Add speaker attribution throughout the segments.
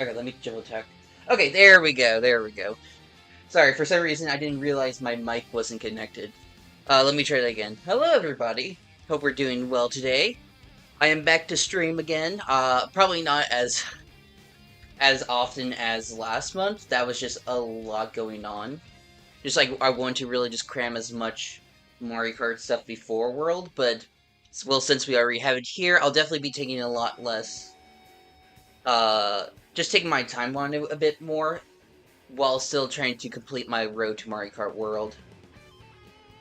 Speaker 1: Okay, let me double check. Okay, there we go, there we go. Sorry, for some reason I didn't realize my mic wasn't connected. Let me try that again. Hello, everybody. Hope we're doing well today. I am back to stream again. Probably not as often as last month. That was just a lot going on. Just like I want to really just cram as much Mario Kart stuff before World, but well, since we already have it here, I'll definitely be taking a lot less. Just taking my time on it a bit more, while still trying to complete my road to Mario Kart World.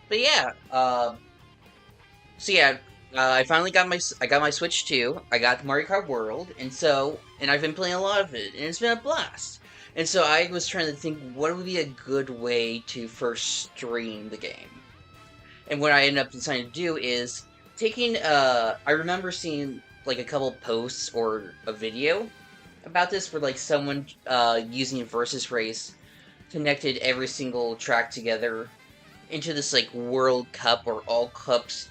Speaker 1: But yeah, so yeah, I finally got my Switch too. I got Mario Kart World, and I've been playing a lot of it, and it's been a blast. And so I was trying to think what would be a good way to first stream the game. And what I ended up deciding to do is taking I remember seeing like a couple posts or a video about this where like someone using Versus Race connected every single track together into this like World Cup or all cups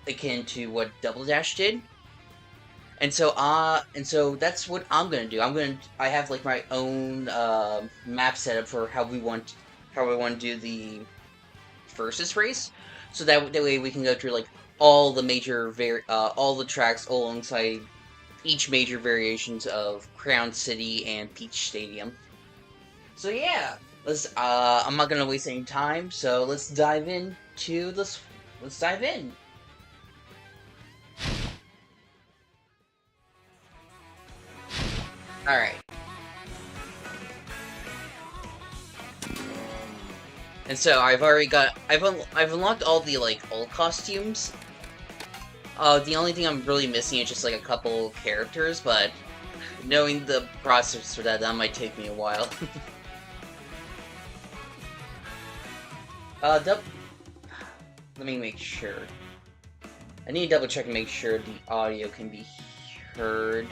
Speaker 1: akin to what Double Dash did. And so that's what I'm gonna do. I have like my own map setup for how we want to do the Versus Race, so that way we can go through like all the major all the tracks alongside each major variations of Crown City and Peach Stadium. So yeah, I'm not gonna waste any time. So let's dive into this. Let's dive in. All right. And so I've unlocked all the like old costumes. The only thing I'm really missing is just like a couple characters, but knowing the process for that might take me a while. Let me make sure. I need to double check and make sure the audio can be heard.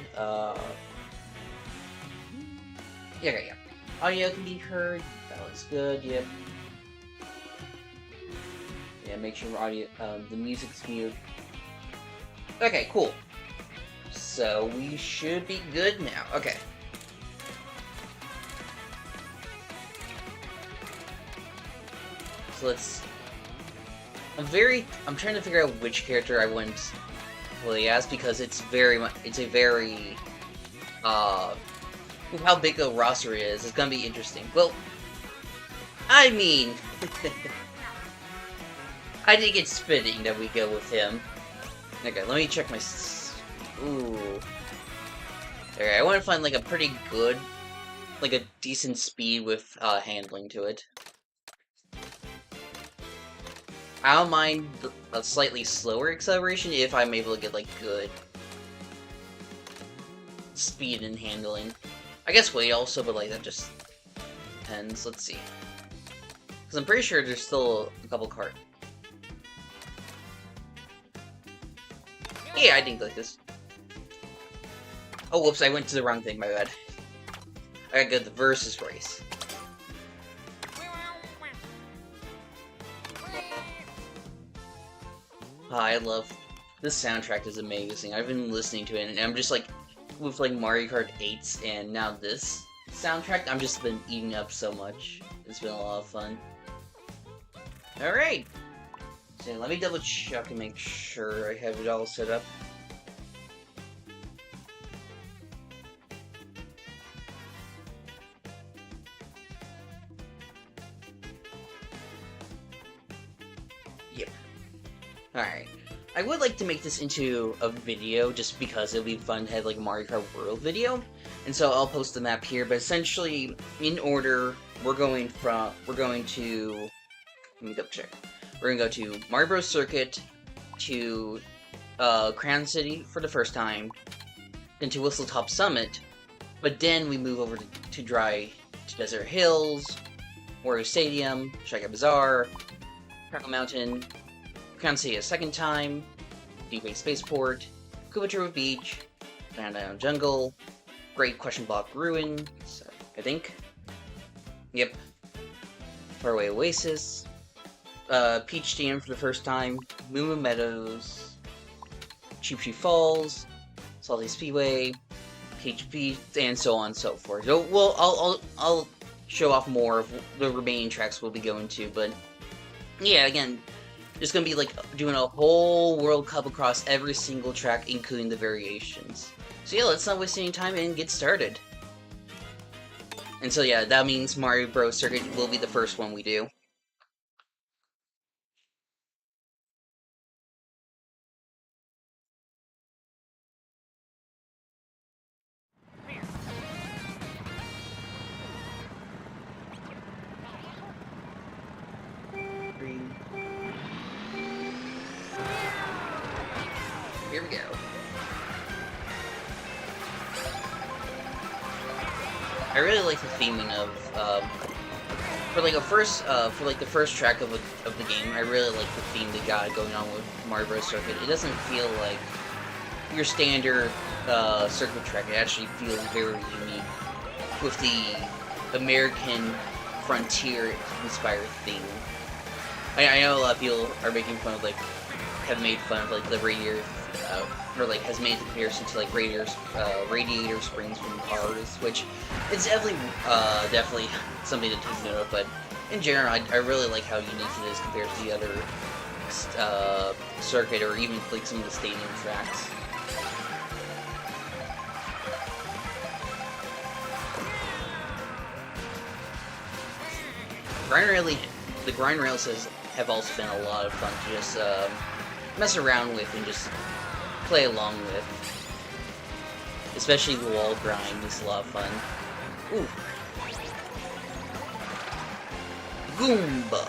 Speaker 1: Yeah. Audio can be heard. That looks good. Yep. Yeah, make sure audio, the music's mute. Okay, cool. So we should be good now. Okay. So I'm trying to figure out which character I want to play as because it's a very how big a roster is. It's gonna be interesting. Well, I mean, I think it's fitting that we go with him. Okay, let me check my. Ooh. Okay, I want to find like a pretty good, like a decent speed with handling to it. I don't mind a slightly slower acceleration if I'm able to get like good speed and handling. I guess weight also, but like that just depends. Let's see. Because I'm pretty sure there's still a couple cards. Yeah, I think like this. Oh, whoops, I went to the wrong thing, my bad. I gotta go to the Versus Race. I love... This soundtrack is amazing. I've been listening to it, and I'm just like... With like Mario Kart 8s and now this soundtrack, I've just been eating up so much. It's been a lot of fun. Alright! So let me double check and make sure I have it all set up. Yep. Alright. I would like to make this into a video just because it would be fun to have like a Mario Kart World video. And so I'll post the map here, but essentially, in order, we're going to... Let me double check. We're gonna go to Mario Bros. Circuit, to Crown City for the first time, then to Whistletop Summit, but then we move over to Desert Hills, Wario Stadium, Shy Guy Bazaar, Crackle Mountain, Crown City a second time, Deep Bay Spaceport, Koopa Beach, Down Jungle, Great Question Block Ruin, I think. Yep. Faraway Oasis, Peach Stadium for the first time, Moo Moo Meadows, Cheap Cheap Falls, Salty Speedway, HP, and so on and so forth. So, well, I'll show off more of the remaining tracks we'll be going to, but yeah, again, just gonna be like doing a whole World Cup across every single track, including the variations. So yeah, let's not waste any time and get started. And so yeah, that means Mario Bros. Circuit will be the first one we do. Here we go. I really like the theming of for the first track of the game. I really like the theme they got going on with Mario Bros. Circuit. It doesn't feel like your standard circuit track. It actually feels very unique with the American frontier inspired theme. I know a lot of people are making fun of have made fun of the Radiator, or has made the comparison to Radiator Springs from Cars, which it's definitely something to take note of. But in general, I really like how unique it is compared to the other circuit or even some of the stadium tracks. The grind rails have also been a lot of fun to just mess around with and just play along with. Especially the wall grind is a lot of fun. Ooh. Goomba.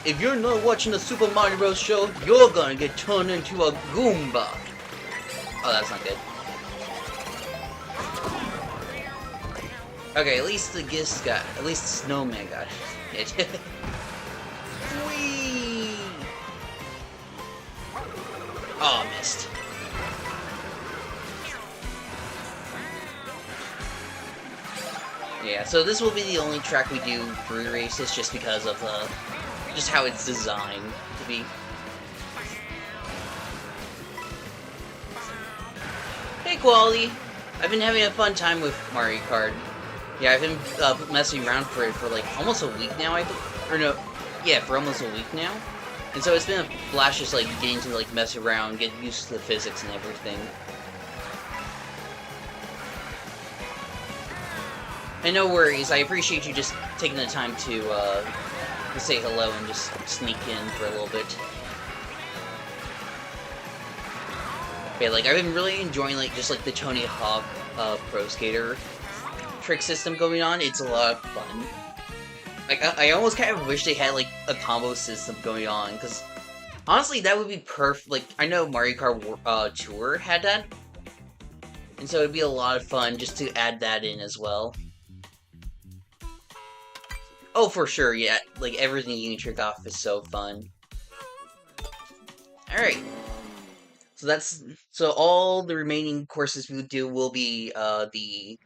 Speaker 1: If you're not watching the Super Mario Bros. Show, you're gonna get turned into a Goomba. Oh, that's not good. Okay, at least the snowman got it. Whee! Oh, missed. Yeah, so this will be the only track we do free races just because of just how it's designed to be. Hey, Quality! I've been having a fun time with Mario Kart. Yeah, I've been messing around for it for almost a week now, for almost a week now. And so it's been a blast just getting to mess around, get used to the physics and everything. And no worries, I appreciate you just taking the time to say hello and just sneak in for a little bit. Okay, I've been really enjoying the Tony Hawk Pro Skater trick system going on. It's a lot of fun. I almost kind of wish they had a combo system going on, because honestly that would be perfect. I know Mario Kart Tour had that, and so it'd be a lot of fun just to add that in as well. Oh, for sure, yeah. Everything you can trick off is so fun. Alright. So all the remaining courses we do will be the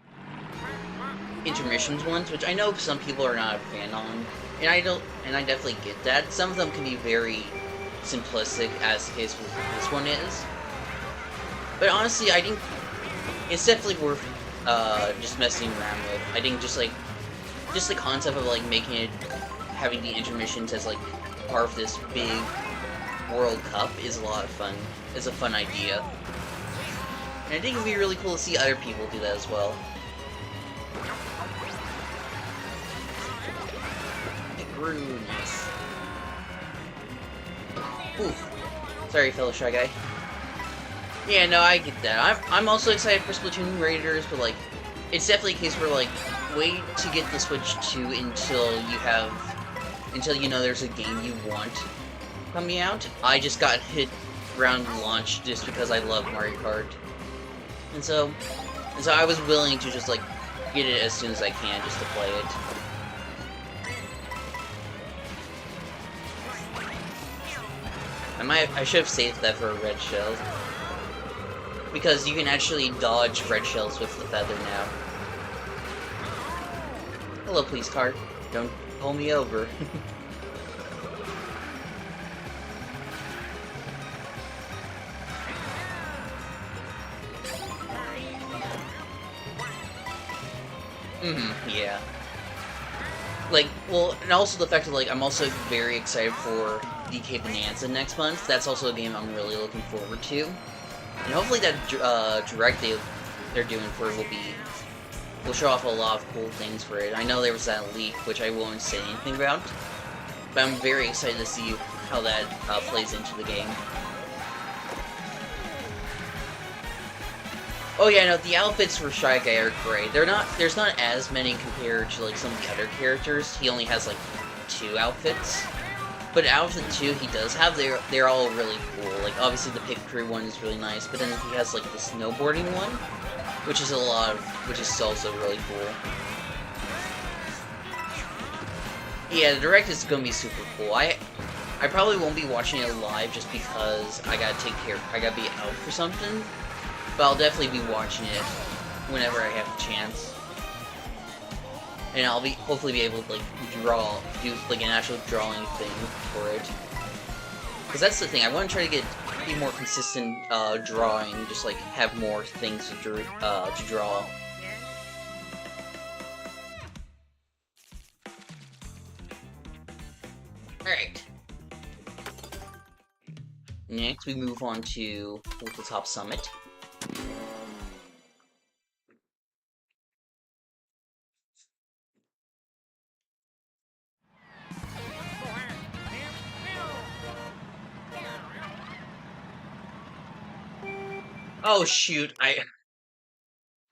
Speaker 1: intermissions ones, which I know some people are not a fan on, and I definitely get that. Some of them can be very simplistic, as this one is. But honestly, I think it's definitely worth just messing around with. I think just the concept of having the intermissions as part of this big World Cup is a lot of fun. It's a fun idea, and I think it'd be really cool to see other people do that as well. Nice. Oof. Sorry, fellow Shy Guy. Yeah, no, I get that. I'm also excited for Splatoon Raiders, but it's definitely a case where wait to get the Switch 2 until you know there's a game you want coming out. I just got hit around launch just because I love Mario Kart, and so I was willing to just get it as soon as I can just to play it. I should have saved that for a red shell, because you can actually dodge red shells with the feather now. Hello, police car. Don't pull me over. Yeah. Like, well, and also the fact that, like, I'm also very excited for DK Bonanza next month. That's also a game I'm really looking forward to. And hopefully that direct they're doing for it will show off a lot of cool things for it. I know there was that leak, which I won't say anything about, but I'm very excited to see how that plays into the game. Oh yeah, no, the outfits for Shy Guy are great. There's not as many compared to like some of the other characters. He only has like 2 outfits. But out of the 2 he does have, they're all really cool. Like obviously the pit crew one is really nice, but then he has like the snowboarding one, which is which is also really cool. Yeah, the direct is gonna be super cool. I probably won't be watching it live just because I gotta be out for something. But I'll definitely be watching it whenever I have the chance. And I'll hopefully be able to like do like an actual drawing thing for it. Because that's the thing, I want to try to be more consistent drawing, just like have more things to draw. Alright. Next we move on to Top Summit. Oh shoot,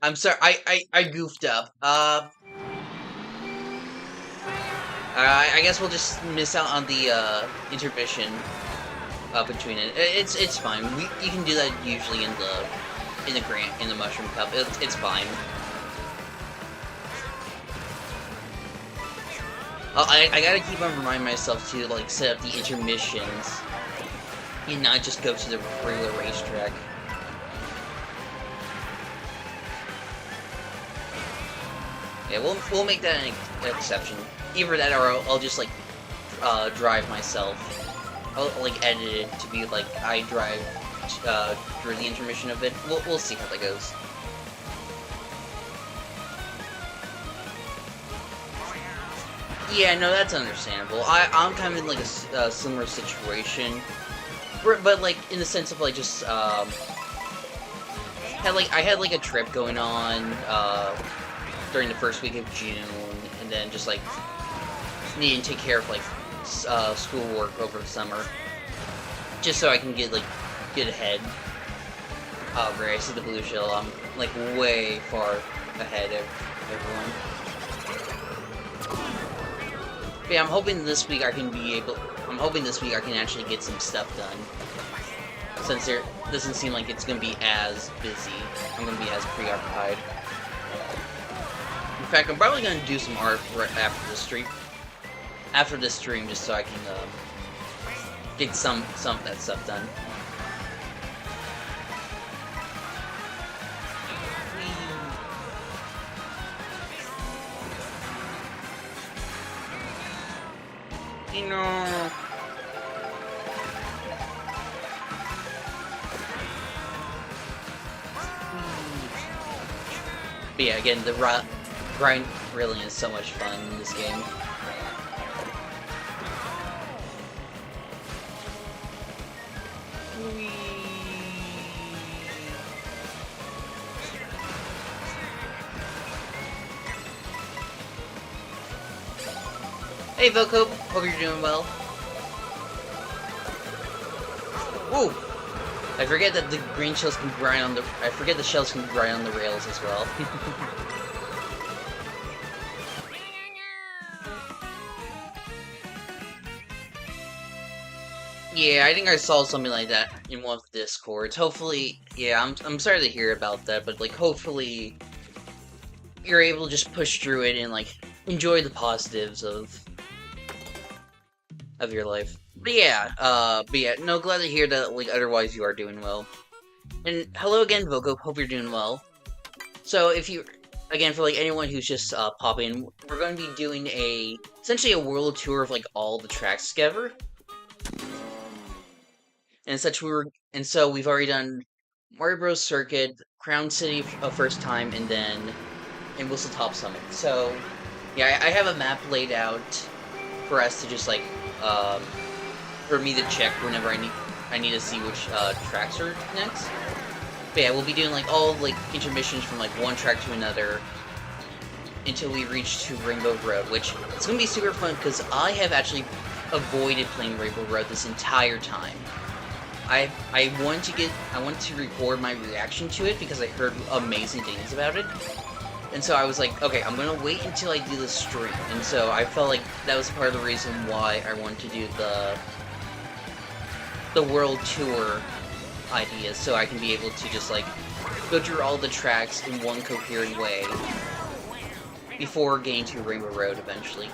Speaker 1: I'm sorry, I goofed up. I guess we'll just miss out on the intermission between it. It's fine. You can do that usually in the mushroom cup. It's fine. I gotta keep on reminding myself to like set up the intermissions and not just go to the regular racetrack. Yeah, we'll make that an exception. Either that, or I'll just like drive myself. I'll like edit it to be like I drive through the intermission of it. We'll see how that goes. Yeah, no, that's understandable. I'm kind of in like a similar situation, but like in the sense of like just I had like a trip going on during the first week of June, and then just like needing to take care of like schoolwork over the summer, just so I can get ahead. Oh great, I see the blue shell. I'm like way far ahead of everyone. But yeah, I'm hoping this week I can actually get some stuff done. Since there doesn't seem like it's gonna be as busy, I'm gonna be as preoccupied. In fact, I'm probably gonna do some art right after the stream. After this stream, just so I can get some of that stuff done. You know. But yeah, again, the grind really is so much fun in this game. Hey Voco, hope you're doing well. Ooh! I forget that the green shells can grind on the... I forget the shells can grind on the rails as well. Yeah, I think I saw something like that in one of the Discords. Hopefully, yeah, I'm sorry to hear about that, but like, hopefully you're able to just push through it and like enjoy the positives of your life. But yeah, no, glad to hear that, like, otherwise you are doing well. And hello again, Voco, hope you're doing well. So, again, for, like, anyone who's just, popping, we're going to be doing essentially a world tour of, like, all the tracks together. And so we've already done Mario Bros. Circuit, Crown City first time, and then and Whistle Top Summit. So, yeah, I have a map laid out for us to just, like, for me to check whenever I need to see which, tracks are next. But yeah, we'll be doing, like, all, like, intermissions from, like, one track to another until we reach to Rainbow Road, which it's gonna be super fun, because I have actually avoided playing Rainbow Road this entire time. I want to record my reaction to it because I heard amazing things about it. And so I was like, okay, I'm gonna wait until I do the stream. And so I felt like that was part of the reason why I wanted to do the world tour idea, so I can be able to just like go through all the tracks in one coherent way before getting to Rainbow Road eventually.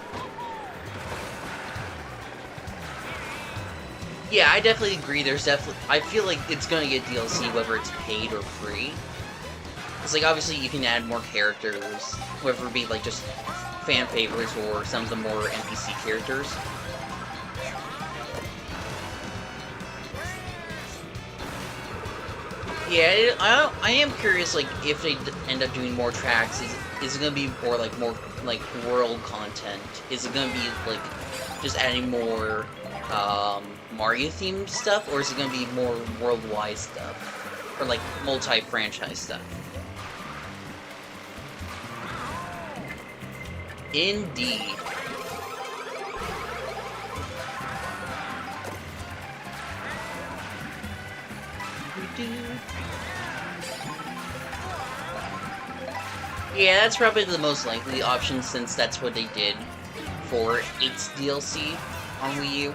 Speaker 1: Yeah, I definitely agree. I feel like it's gonna get DLC whether it's paid or free. It's like, obviously you can add more characters, whether it be like just fan favorites or some of the more NPC characters. Yeah, I am curious, like, if they end up doing more tracks, is it gonna be more like world content? Is it gonna be like just adding more Mario-themed stuff, or is it gonna be more worldwide stuff? Or like multi-franchise stuff? Indeed. Yeah, that's probably the most likely option, since that's what they did for 8's DLC on Wii U.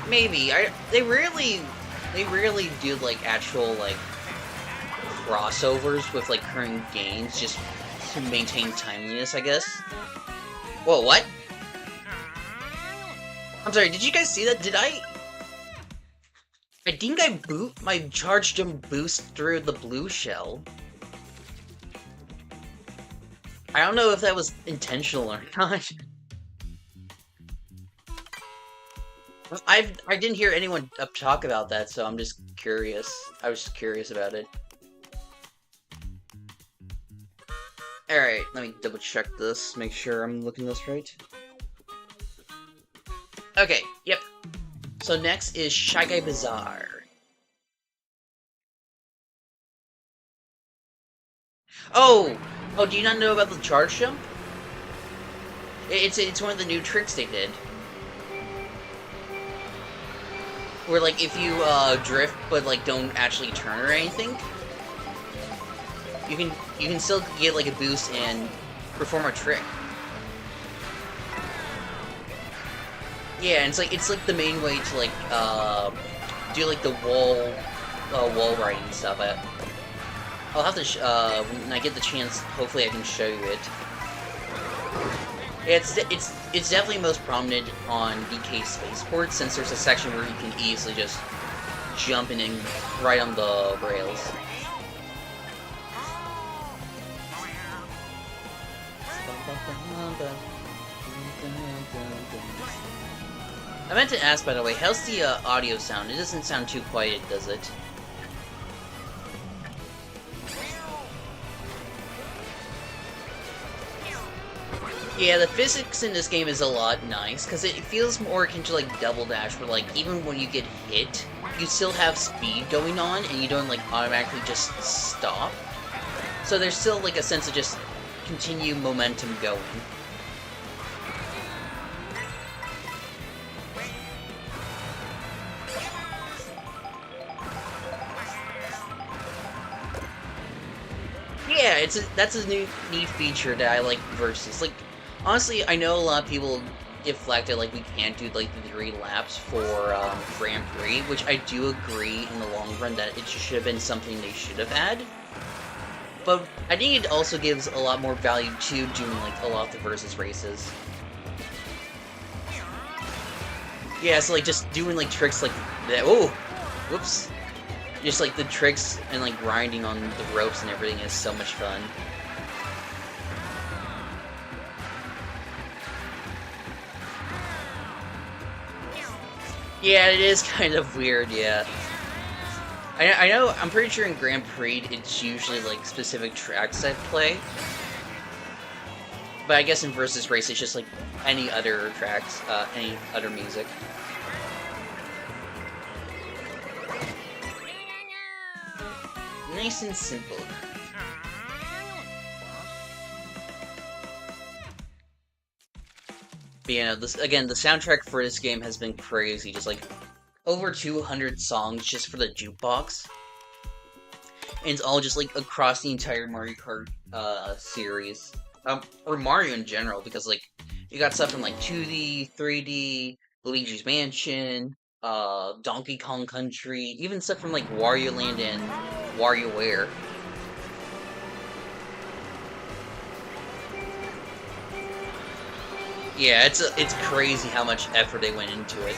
Speaker 1: Maybe. They rarely do like actual like crossovers with like current games just to maintain timeliness, I guess. Whoa, what? I'm sorry, did you guys see that? I think my charge jump boost through the blue shell. I don't know if that was intentional or not. I didn't hear anyone talk about that, so I'm just curious. I was just curious about it. Alright, let me double check this, make sure I'm looking this right. Okay, yep. So next is Shy Guy Bazaar. Oh, do you not know about the charge jump? It's one of the new tricks they did. Where like if you drift but like don't actually turn or anything, you can still get like a boost and perform a trick. Yeah, and it's like the main way to like do like the wall riding and stuff. I'll have to when I get the chance. Hopefully, I can show you it. It's definitely most prominent on DK Spaceport, since there's a section where you can easily just jump in and right on the rails. I meant to ask, by the way, how's the audio sound? It doesn't sound too quiet, does it? Yeah, the physics in this game is a lot nice, because it feels more akin to, like, Double Dash, where, like, even when you get hit, you still have speed going on, and you don't, like, automatically just stop. So there's still, like, a sense of just continue momentum going. Yeah, that's a neat feature that I like versus, like, honestly, I know a lot of people get flagged that, like, we can't do, like, the 3 laps for Grand Prix, which I do agree in the long run that it should have been something they should have had. But I think it also gives a lot more value to doing, like, a lot of the versus races. Yeah, so, like, just doing, like, tricks like that. Oh! Whoops. Just, like, the tricks and, like, grinding on the ropes and everything is so much fun. Yeah, it is kind of weird, yeah. I know, I'm pretty sure in Grand Prix it's usually like specific tracks that play. But I guess in Versus Race it's just like any other tracks, any other music. Nice and simple. But yeah, this again, the soundtrack for this game has been crazy. Just like over 200 songs just for the jukebox. And it's all just like across the entire Mario Kart series. Or Mario in general, because like you got stuff from like 2D, 3D, Luigi's Mansion, Donkey Kong Country, even stuff from like Wario Land and WarioWare. Yeah, it's crazy how much effort they went into it.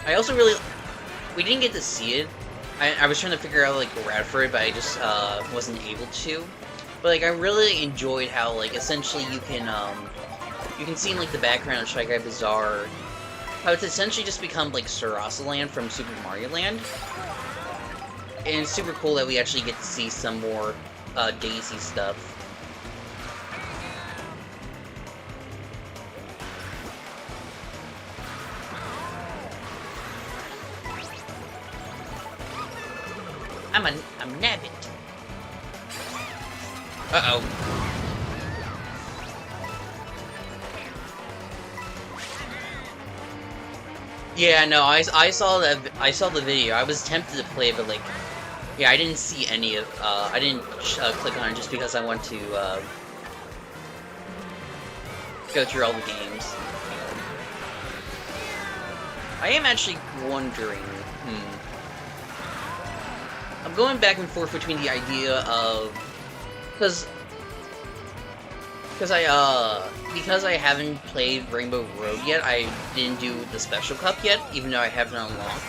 Speaker 1: I also really we didn't get to see it. I was trying to figure out like a route for it, but I just wasn't able to. But like I really enjoyed how like essentially you can see in like the background of Shy Guy Bazaar how it's essentially just become like Sarasa Land from Super Mario Land. And it's super cool that we actually get to see some more Daisy stuff. I'm nabbit. Uh-oh. Yeah, no, I saw the video. I was tempted to play, but like, yeah, I didn't see any of. I didn't click on it just because I want to go through all the games. I am actually wondering. I'm going back and forth between the idea of because I haven't played Rainbow Road yet. I didn't do the Special Cup yet, even though I have it unlocked.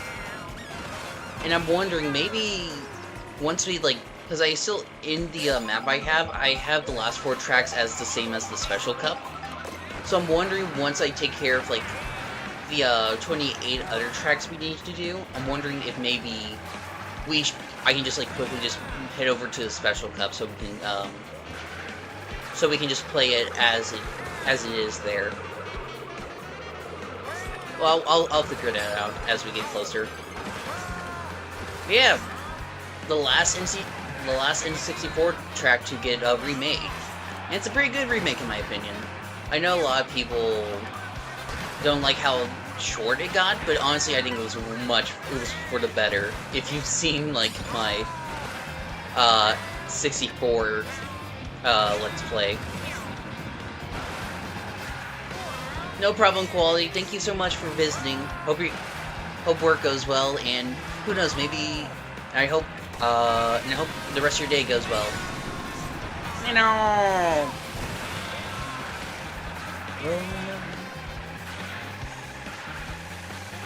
Speaker 1: And I'm wondering, maybe once we like, because I still in the map I have the last 4 tracks as the same as the Special Cup. So I'm wondering, once I take care of like the 28 other tracks we need to do, I'm wondering if maybe I can just like quickly just head over to the Special Cup so we can just play it as it is there. Well, I'll figure that out as we get closer. But yeah, the last N64 track to get remade, and it's a pretty good remake in my opinion. I know a lot of people don't like how short it got, but honestly I think it was for the better. If you've seen like my 64 Let's Play. No problem, Quality. Thank you so much for visiting. Hope work goes well, and who knows, maybe I hope the rest of your day goes well. You know.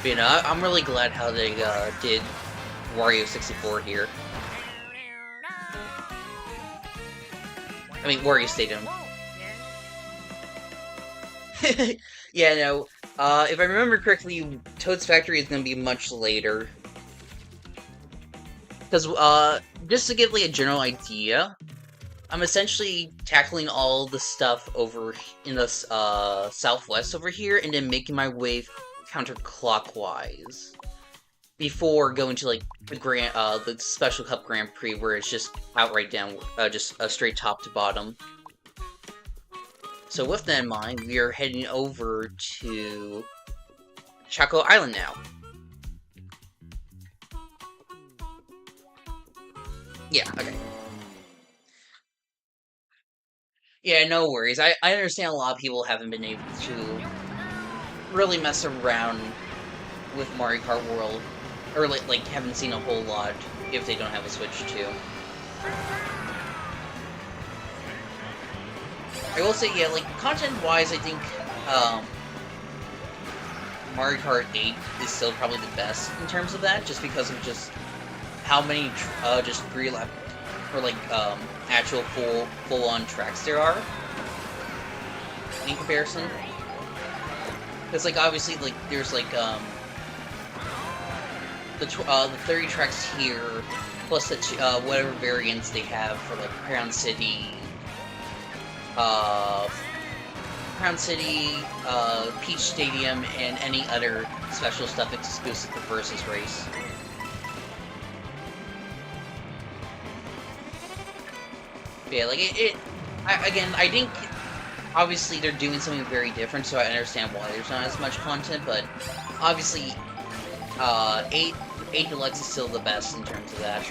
Speaker 1: But, you know, I'm really glad how they did Wario 64 here. I mean, Wario Stadium. Yeah, no. If I remember correctly, Toad's Factory is going to be much later. Because, just to give like a general idea, I'm essentially tackling all the stuff over in the southwest over here, and then making my way counterclockwise before going to like the Special Cup Grand Prix, where it's just outright down, just a straight top to bottom. So with that in mind, we are heading over to Choco Island now. Yeah, okay. Yeah, no worries. I understand a lot of people haven't been able to really mess around with Mario Kart World, or like haven't seen a whole lot if they don't have a Switch too. I will say, yeah, like content-wise, I think Mario Kart 8 is still probably the best in terms of that, just because of just how many just 3 lap or like actual full-on tracks there are in comparison. Because like obviously like there's like the 30 tracks here, plus the whatever variants they have for like Crown City, Peach Stadium, and any other special stuff exclusive to Versus Race. But yeah, like I think obviously they're doing something very different, so I understand why there's not as much content, but obviously 8 Deluxe is still the best in terms of that.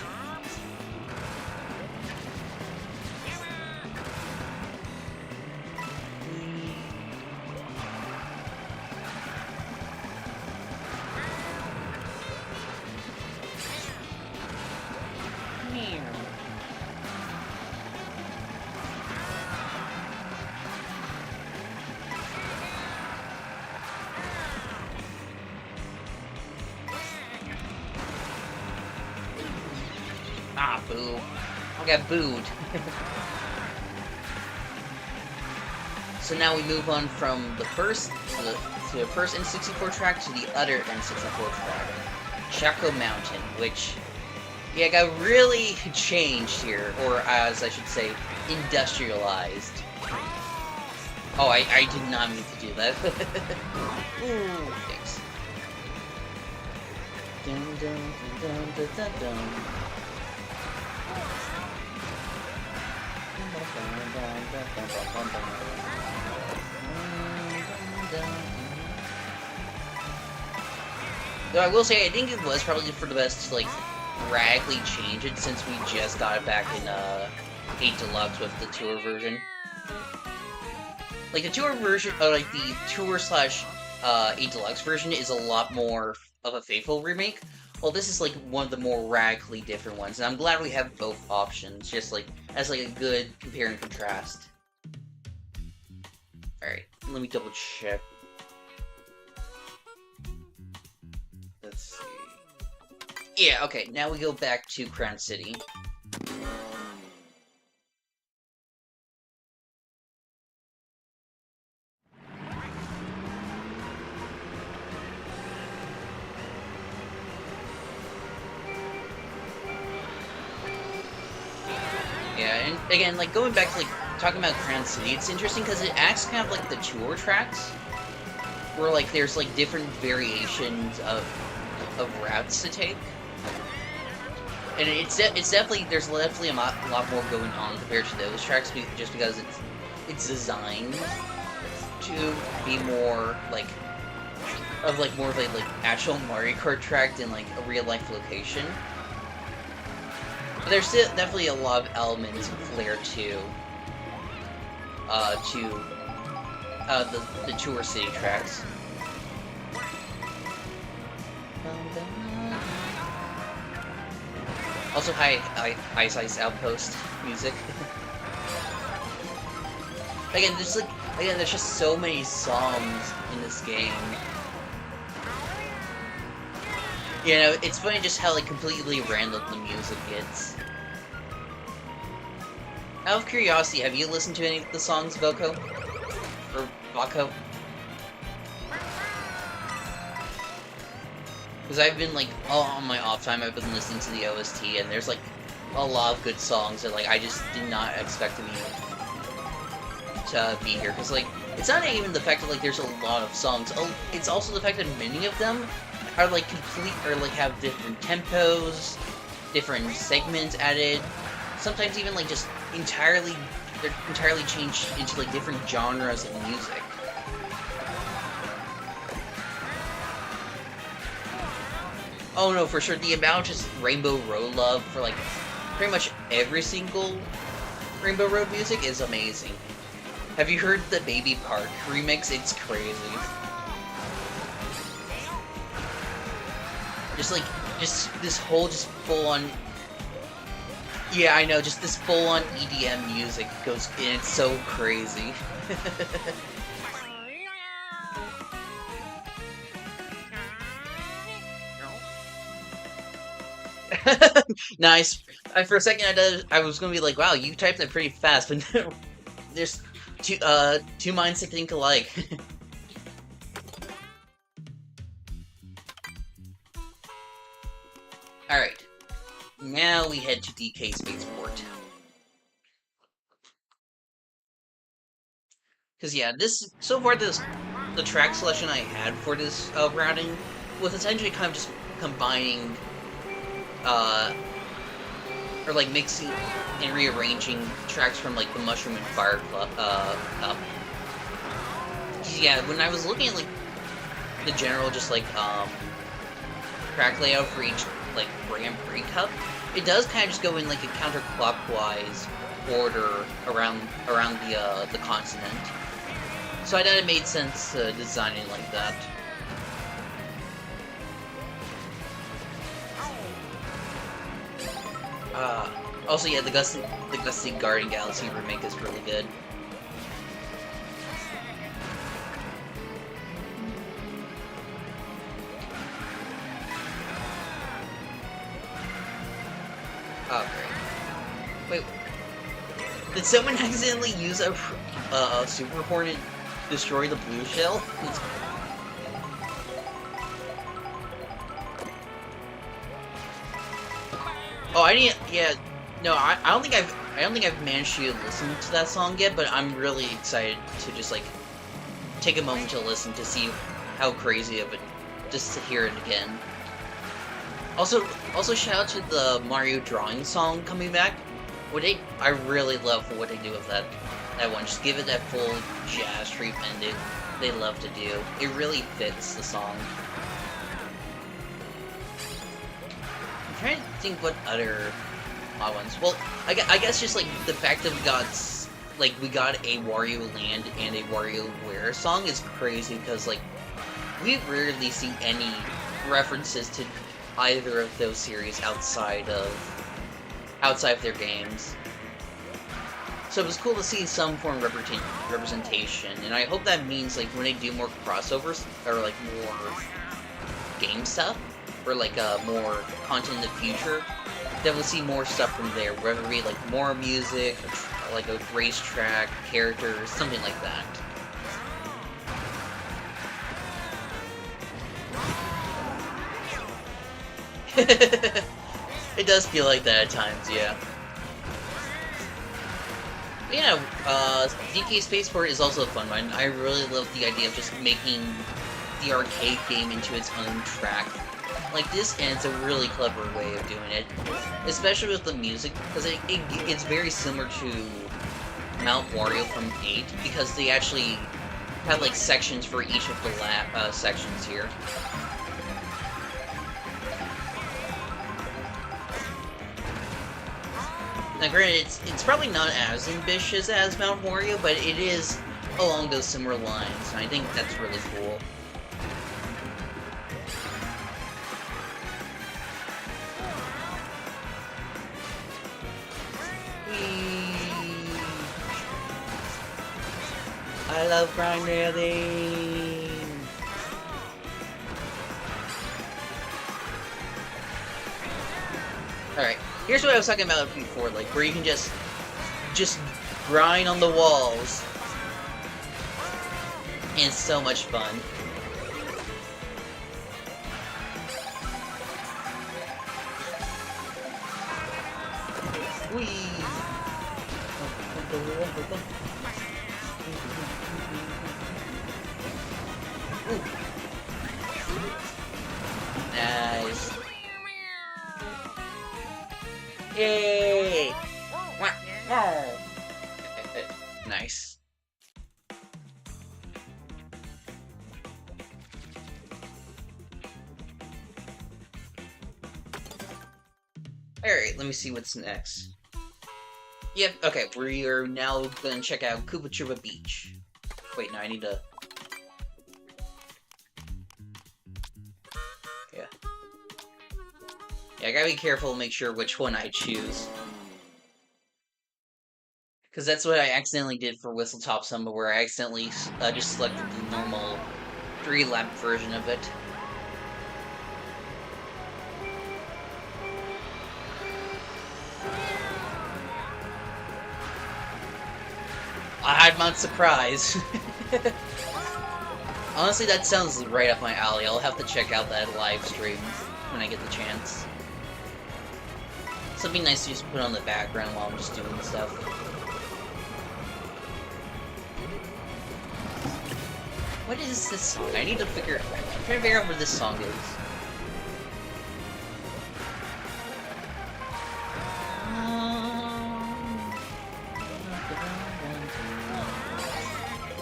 Speaker 1: Ah, boo. I got booed. So now we move on from the first to the first N64 track to the other N64 track, Chaco Mountain, which yeah got really changed here, or as I should say, industrialized. Oh, I did not mean to do that. Ooh, thanks. Dun, dun, dun, dun, dun, dun. Though I will say, I think it was probably for the best to, like, radically change it since we just got it back in, 8 Deluxe with the Tour version. Like, the Tour version, like, the Tour slash, 8 Deluxe version is a lot more of a faithful remake. Well, this is, like, one of the more radically different ones, and I'm glad we have both options, just, like, as, like, a good compare and contrast. Alright, let me double check. Let's see. Yeah, okay, now we go back to Crown City. Yeah, and again, like, going back to, like, talking about Crown City, it's interesting because it acts kind of like the tour tracks, where, like, there's, like, different variations of routes to take. And it's definitely, there's definitely a lot more going on compared to those tracks, just because it's designed to be more, like, more of a, like, actual Mario Kart track than, like, a real-life location. But there's still definitely a lot of elements and flair to the Tour City tracks. Also, hi, Ice Outpost music. Again, there's just so many songs in this game. You know, it's funny just how, like, completely random the music gets. Out of curiosity, have you listened to any of the songs, Voko? Or Vako? Because I've been, like, all on my off time, I've been listening to the OST, and there's, like, a lot of good songs that, like, I just did not expect to be here. Because, like, it's not even the fact that, like, there's a lot of songs. It's also the fact that many of them are, like, have different tempos, different segments added. Sometimes even, like, just they're entirely changed into, like, different genres of music. Oh no, for sure, the amount of just Rainbow Road love for, like, pretty much every single Rainbow Road music is amazing. Have you heard the Baby Park remix? It's crazy. Just this whole full-on... Yeah, I know, just this full-on EDM music goes in, it's so crazy. Nice. For a second, I was gonna be like, "Wow, you typed that pretty fast," but no, there's two minds that think alike. All right, now we head to DK Spaceport. Because yeah, this so far the track selection I had for this routing was essentially kind of just combining uh or like mixing and rearranging tracks from like the Mushroom and Fire Club up. Yeah, when I was looking at like the general just like track layout for each like Grand Prix Cup, it does kind of just go in like a counterclockwise order around the continent. So I thought it made sense to design it like that. Also, yeah, the Gusty Garden Galaxy remake is really good. Oh, great. Wait, did someone accidentally use a Super Hornet destroy the blue shell? Oh, I didn't. Yeah, no, I don't think I've managed to listen to that song yet. But I'm really excited to just like take a moment to listen to see how crazy of it, just to hear it again. Also shout out to the Mario drawing song coming back. I really love what they do with that one. Just give it that full jazz treatment they love to do. It really fits the song. I'm trying to think what other odd ones. Well, I guess just like the fact that we got a Wario Land and a WarioWare song is crazy because like we rarely see any references to either of those series outside of their games. So it was cool to see some form of representation, and I hope that means like when they do more crossovers or like more game stuff or like more content in the future, that we'll see more stuff from there, whether it be like more music, or like a racetrack, characters, something like that. It does feel like that at times, yeah. But yeah, DK Spaceport is also a fun one. I really love the idea of just making the arcade game into its own track like this, and it's a really clever way of doing it, especially with the music, because it's very similar to Mount Wario from 8, because they actually have like sections for each of the sections here. Now granted, it's probably not as ambitious as Mount Wario, but it is along those similar lines, and I think that's really cool. I love grind railing. Alright, here's what I was talking about before, like where you can just grind on the walls. And it's so much fun. Whee! Ooh. Nice. Yay! Nice. Alright, let me see what's next. Yep, okay, we are now gonna check out Koopa Troopa Beach. Wait, no, I need to... Yeah, I gotta be careful and make sure which one I choose. Because that's what I accidentally did for Whistle Top Summer, where I accidentally just selected the normal 3-lap version of it. I'm not surprised. Honestly, that sounds right up my alley. I'll have to check out that live stream when I get the chance. So it'd be nice to just put on the background while I'm just doing stuff. What is this song? I need to figure. I'm trying to figure out where this song is.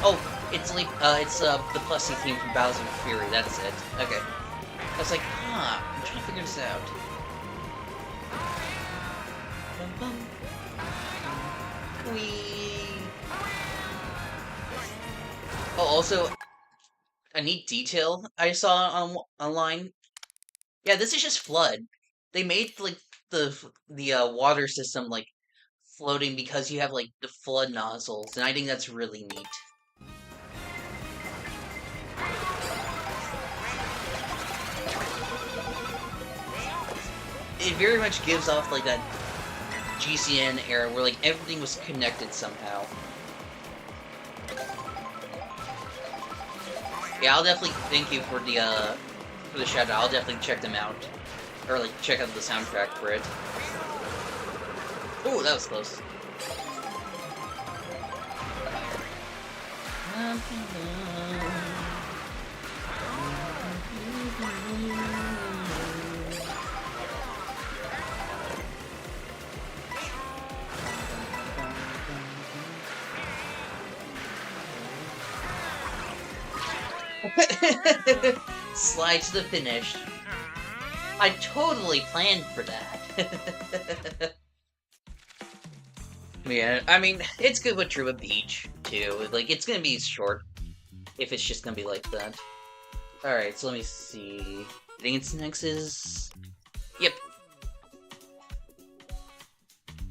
Speaker 1: Oh, it's like the Plessy theme from Bowser Fury. That's it. Okay. I was like, huh. I'm trying to figure this out. Whee. Oh, also, a neat detail I saw online. Yeah, this is just Flood. They made like the water system like floating because you have like the flood nozzles, and I think that's really neat. It very much gives off like that GCN era where like everything was connected somehow. Yeah, I'll definitely thank you for the shout out. I'll definitely check them out. Or like check out the soundtrack for it. Ooh, that was close. Slide to the finish. I totally planned for that. Yeah, I mean, it's good with Druid Beach, too. Like, it's gonna be short, if it's just gonna be like that. Alright, so let me see. I think it's next is... Yep.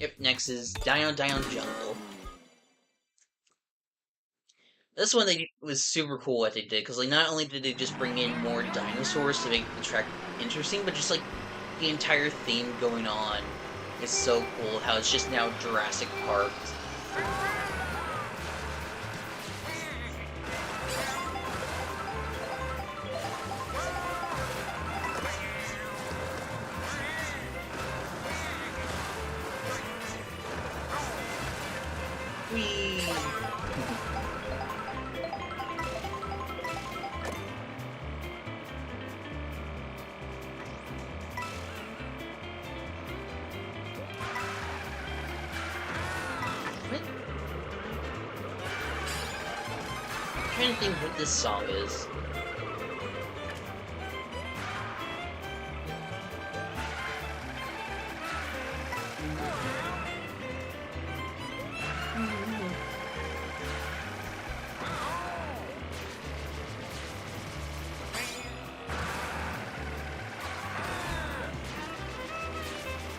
Speaker 1: Yep, next is Dino Jungle. This one was super cool what they did, because like not only did they just bring in more dinosaurs to make the track interesting, but just like the entire theme going on is so cool. How it's just now Jurassic Park. Whee! I'm trying to think what this song is.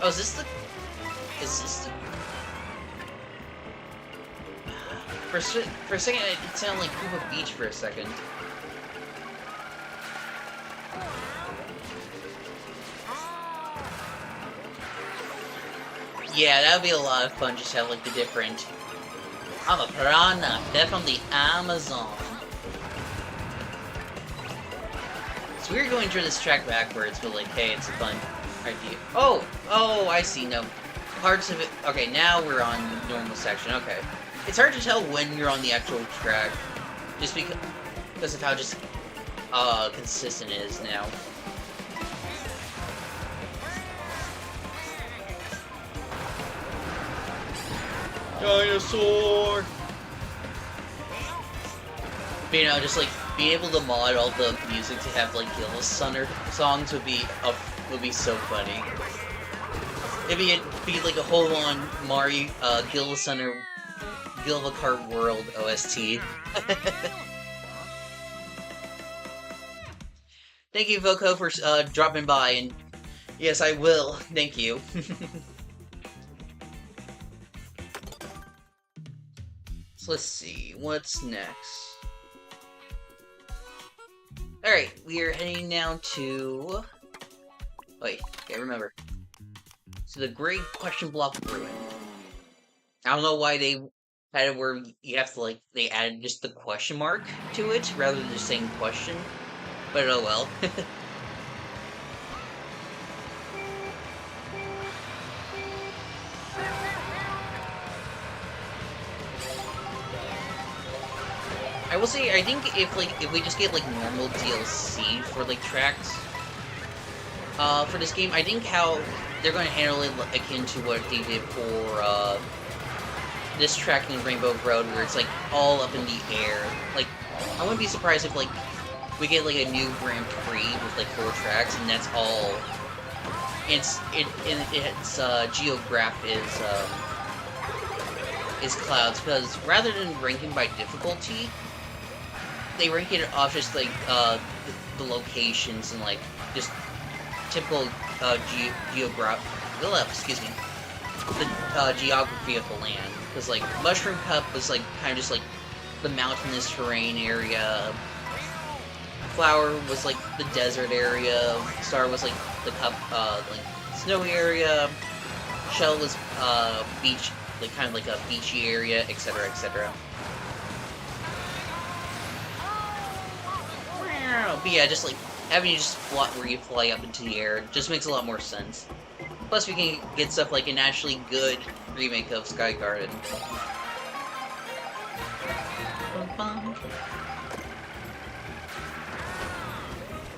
Speaker 1: Oh, is this the... For a second, it sounded like Cuba Beach for a second. Yeah, that would be a lot of fun, just have like the different... I'm a piranha, they're from the Amazon. It's weird going through this track backwards, but like, hey, it's a fun idea. Oh, I see, no. Parts of it... Okay, now we're on the normal section, okay. It's hard to tell when you're on the actual track, just because of how just consistent it is now. Dinosaur! But, you know, just like being able to mod all the music to have like Gillis songs would be so funny. It'd be like a whole on Mario Gillis Kart World OST. Thank you, Voco, for dropping by, and yes, I will. Thank you. So let's see, what's next? Alright, we are heading now to... Wait, okay, remember. So the Great Question Block Ruin. I don't know why they had it where you have to like they added just the question mark to it rather than just saying question. But oh well. I will say, I think if we just get like normal DLC for like tracks, for this game, I think how they're going to handle it akin to what they did for this track in Rainbow Road, where it's like all up in the air. Like, I wouldn't be surprised if like we get like a new Grand Prix with like 4 tracks, and that's all. Its geograph is clouds, because rather than ranking by difficulty, they rank it off just like the locations and like just typical excuse me, the geography of the land. Because like Mushroom Cup was like kind of just like the mountainous terrain area. Flower was like the desert area. Star was like the cup like snowy area. Shell was beach, like kind of like a beachy area, etc., etc. But yeah, just like having you just where you fly up into the air just makes a lot more sense. Plus, we can get stuff like an actually good remake of Sky Garden.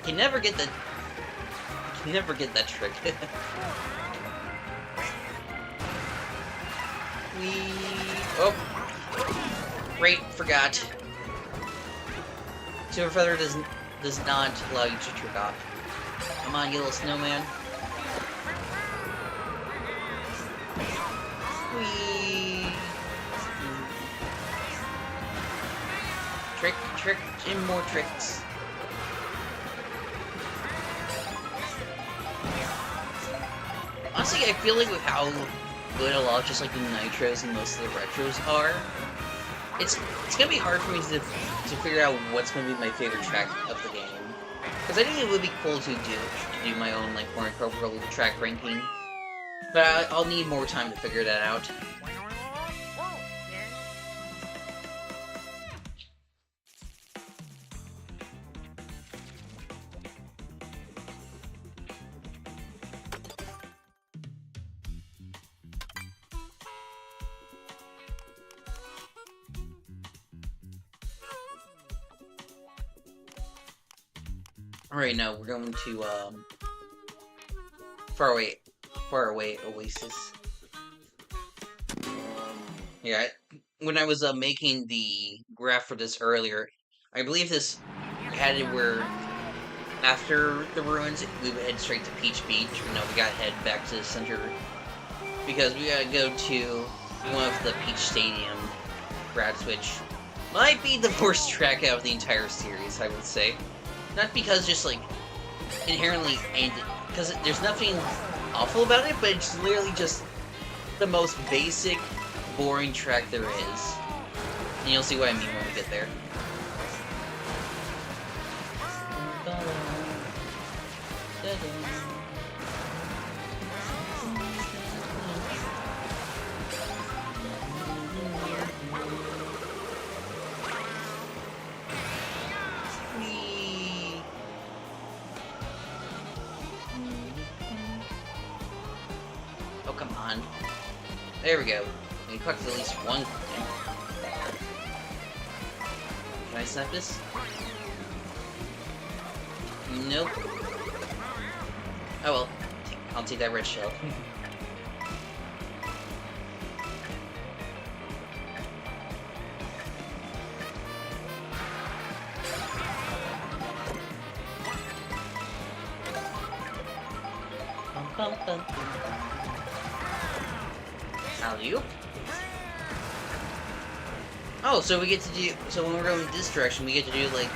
Speaker 1: You never get that trick. Oh, right, forgot. Super Feather does not allow you to trick off. Come on, you little snowman. Whee! Trick, and more tricks. Honestly, I feel like with how good a lot of just like the nitros and most of the retros are, it's gonna be hard for me to figure out what's gonna be my favorite track of the game. Because I think it would be cool to do my own like Mario Kart World track ranking, but I'll need more time to figure that out. Alright, now we're going to, Far Away Oasis. Yeah, when I was, making the graph for this earlier, I believe this had it where after the ruins, we would head straight to Peach Beach, but no, we gotta head back to the center, because we gotta go to one of the Peach Stadium routes, which might be the worst track out of the entire series, I would say. Not because just like inherently ain't because there's nothing awful about it, but it's literally just the most basic, boring track there is. And you'll see what I mean when we get there. Oh, come on. There we go. We collect at least one coin. Can I snap this? Nope. Oh well. I'll take that red shell. Alley-oop. Oh, so we get to do. So when we're going this direction, we get to do like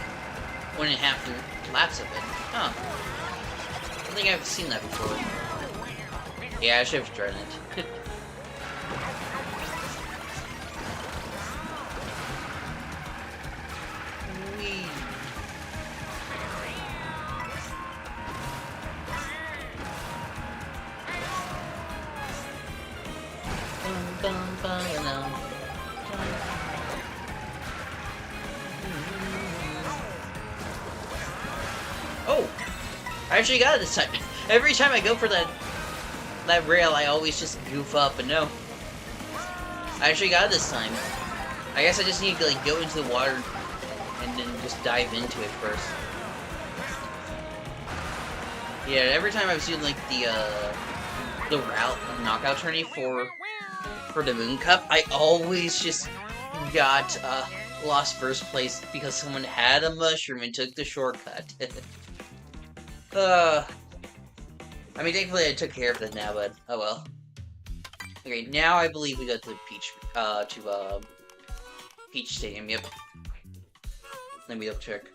Speaker 1: 1.5 laps of it. Huh. I think I've seen that before. Yeah, I should have tried it. Whee. I actually got it this time. Every time I go for that rail, I always just goof up, but no. I actually got it this time. I guess I just need to like go into the water and then just dive into it first. Yeah, every time I was doing like the route knockout tourney for the Moon Cup, I always just got lost first place because someone had a mushroom and took the shortcut. I mean, thankfully I took care of it now, but oh well. Okay, now I believe we go to Peach Stadium. Yep. Let me double check.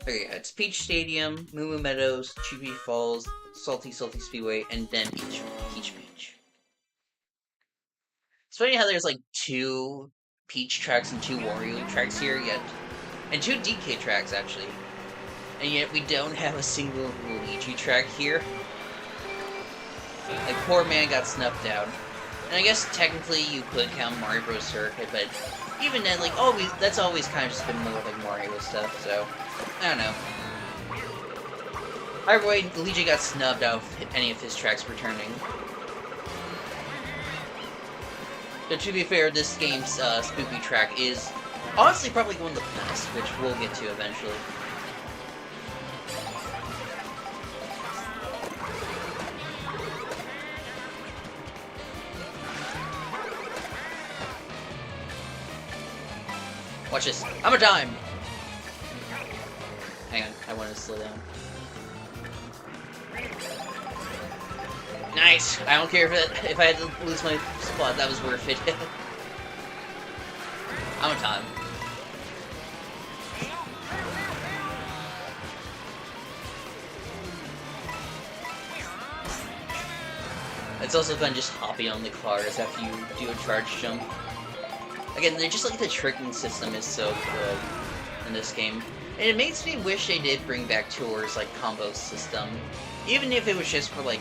Speaker 1: Okay, yeah, it's Peach Stadium, Moo Moo Meadows, Chippy Falls, Salty Speedway, and then Peach Beach. It's funny how there's like 2 Peach tracks and 2 Wario tracks here, yet, and 2 DK tracks actually, and yet we don't have a single Luigi track here. Like, poor man got snuffed out. And I guess technically you could count Mario Bros. Circuit, but even then, like, that's always kind of just been more like Mario stuff, so, I don't know. Either way, Luigi got snubbed out of any of his tracks returning. But to be fair, this game's spooky track is honestly probably one of the best, which we'll get to eventually. Watch this. I'm a dime! Hang on, I want to slow down. Nice! I don't care if I had to lose my spot, that was worth it. I'm a time. It's also fun just hopping on the cars after you do a charge jump. Again, they're just like the tricking system is so good in this game. And it makes me wish they did bring back Tour's like combo system. Even if it was just for like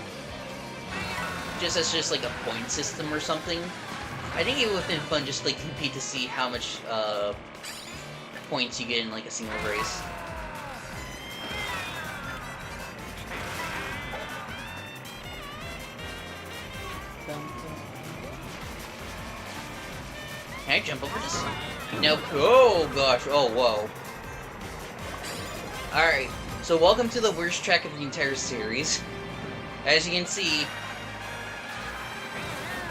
Speaker 1: just like a point system or something. I think it would have been fun just like compete to see how much points you get in like a single race. Can I jump over this? Nope. Oh gosh. Oh whoa. Alright, so welcome to the worst track of the entire series. As you can see,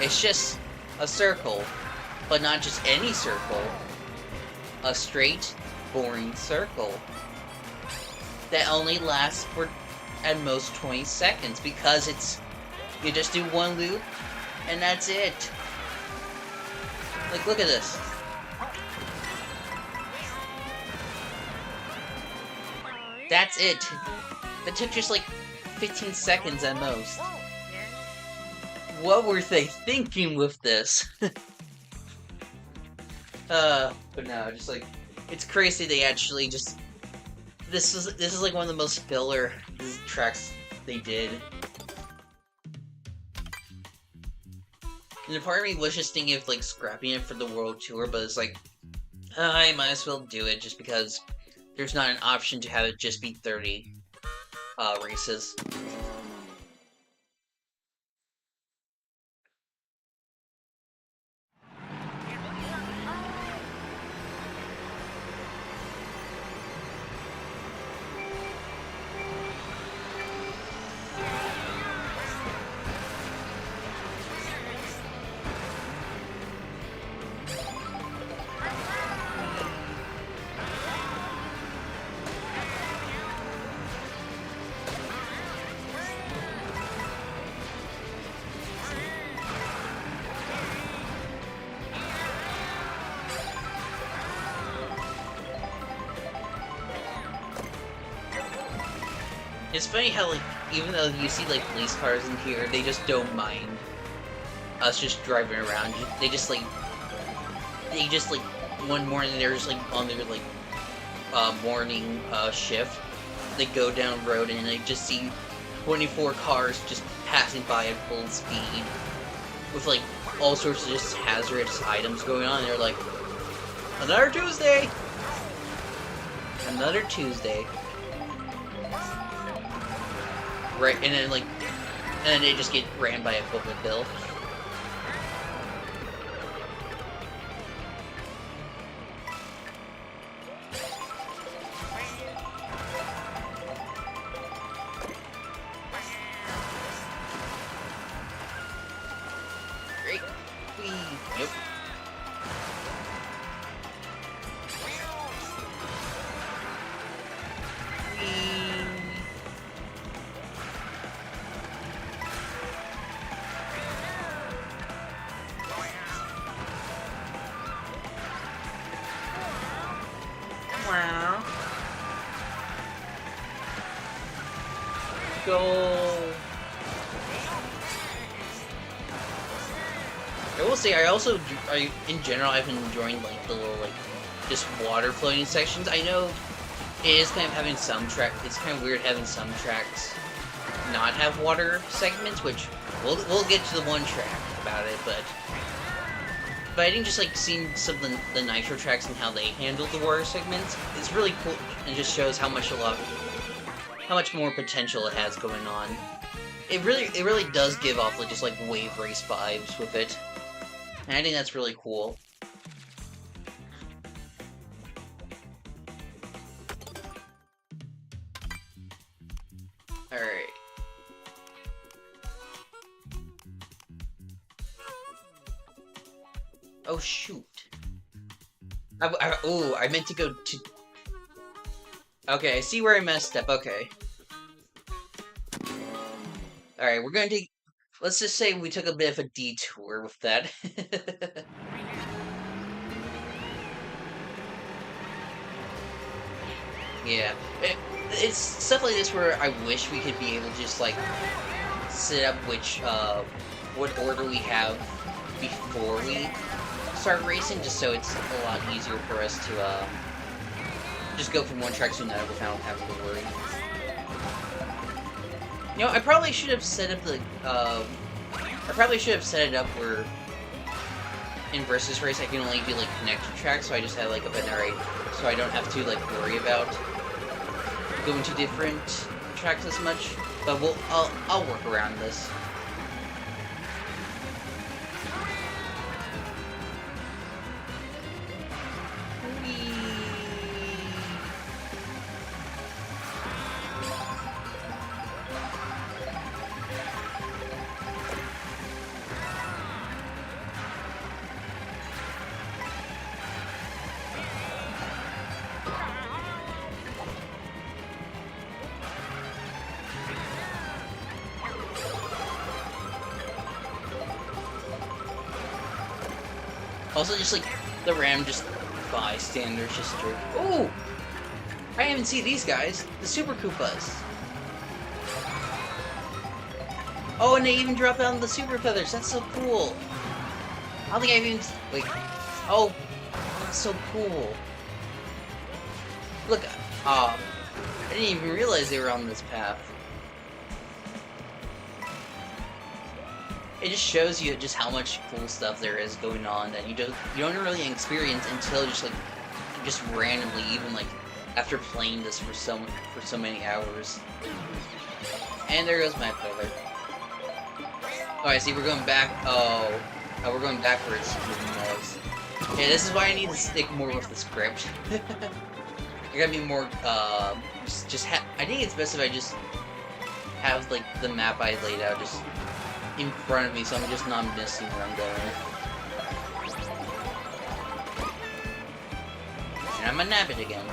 Speaker 1: it's just a circle, but not just any circle. A straight, boring circle. That only lasts for at most 20 seconds because you just do one loop and that's it. Like, look at this. That's it. That took just like 15 seconds at most. What were they thinking with this? But no, just like, it's crazy they actually just... This is like one of the most filler tracks they did. And a part of me was just thinking of like scrapping it for the World Tour, but it's like, I might as well do it just because there's not an option to have it just be 30 races. It's funny how, like, even though you see, like, police cars in here, they just don't mind us just driving around. They just, like, one morning they're just, like, on their, like, morning, shift. They go down the road and they just see 24 cars just passing by at full speed with, like, all sorts of just hazardous items going on, and they're like, another Tuesday! Another Tuesday. right, and then like, and then they just get ran by a bill. Great. Whee. Yep. Wow. Go. I will say, in general, I've been enjoying like the little like just water floating sections. I know it is kind of having some it's kind of weird having some tracks not have water segments, which we'll get to the one track about it, but I think just like seeing some of the Nitro tracks and how they handle the water segments is really cool, and just shows how much more potential it has going on. It really does give off like just like wave race vibes with it, and I think that's really cool. All right. Oh shoot. I meant to go to... Okay, I see where I messed up, okay. Alright, we're gonna take... Let's just say we took a bit of a detour with that. Yeah. It's stuff like this where I wish we could be able to just, like, set up what order we have before we start racing, just so it's a lot easier for us to, just go from one track to another without having to worry. You know, I probably should have set up the, I probably should have set it up where in Versus Race I can only do, like, connector tracks, so I just have, like, a binary, so I don't have to, like, worry about going to different tracks as much. But I'll work around this. Also, just like the random just bystanders just straight. Ooh! I haven't seen these guys. The Super Koopas. Oh, and they even drop down the Super Feathers. That's so cool. I don't think I've even... Wait. Oh, that's so cool. Look, I didn't even realize they were on this path. It just shows you just how much cool stuff there is going on that you don't really experience until just randomly, even like after playing this for so many hours. And there goes my feather. Oh, I see. We're going back. Oh, we're going backwards. Yeah, this is why I need to stick more with the script. I gotta be more. I think it's best if I just have like the map I laid out just in front of me, so I'm just not missing where I'm going. And I'm gonna nab it again.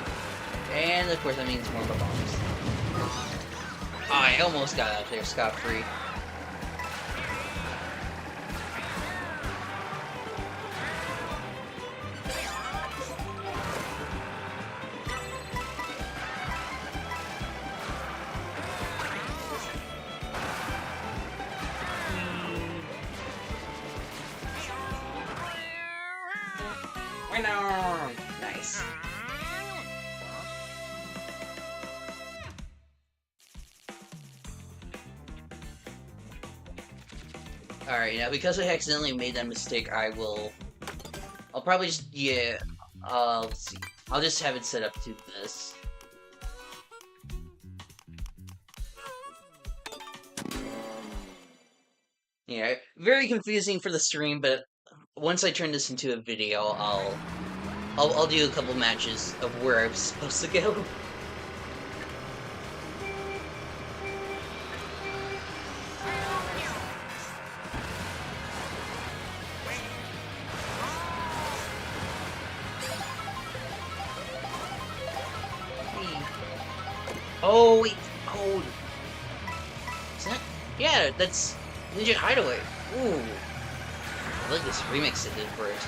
Speaker 1: And of course that means more bombs. Oh, I almost got out there scot-free. Nice. Alright, now because I accidentally made that mistake, I'll probably just, yeah, let's see. I'll just have it set up to this. Yeah, very confusing for the stream, but once I turn this into a video, I'll do a couple matches of where I'm supposed to go. Oh wait, oh, is that? Yeah, that's Ninja Hideaway. Ooh, I like this remix they did for it.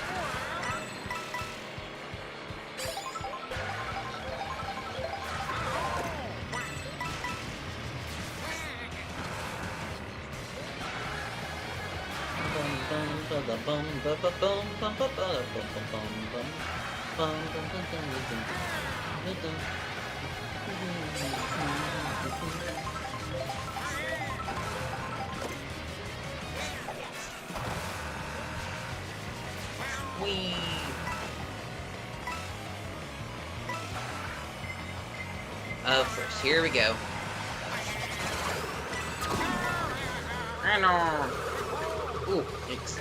Speaker 1: Whee! Of course, here we go. I know. Ooh, thanks.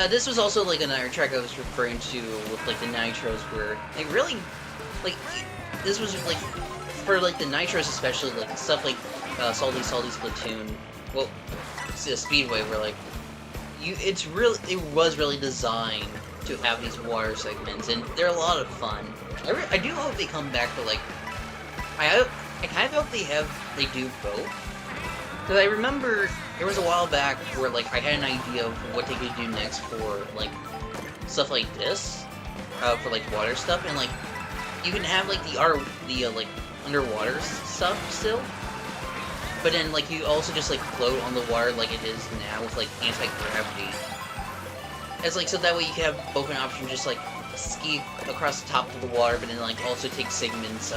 Speaker 1: This was also like another track I was referring to with like the nitros, where like really, like this was like for like the nitros especially, like stuff like Salty Splatoon. Well, it's a Speedway where like it was really designed to have these water segments, and they're a lot of fun. I do hope they come back, but like I kind of hope they do both. Because I remember there was a while back where, like, I had an idea of what they could do next for, like, stuff like this, for, like, water stuff, and, like, you can have, like, like, underwater stuff still, but then, like, you also just, like, float on the water like it is now with, like, anti-gravity. It's, like, so that way you can have both an option just, like, ski across the top of the water, but then, like, also take segments,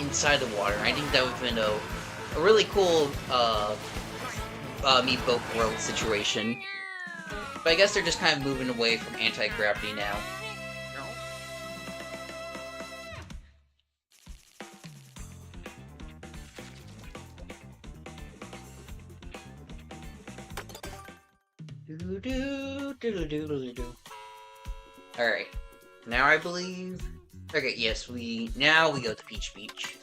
Speaker 1: inside the water. I think that would have been a really cool, meet both worlds situation. But I guess they're just kind of moving away from anti-gravity now. Alright. Now I believe... Okay, yes, now we go to Peach Beach.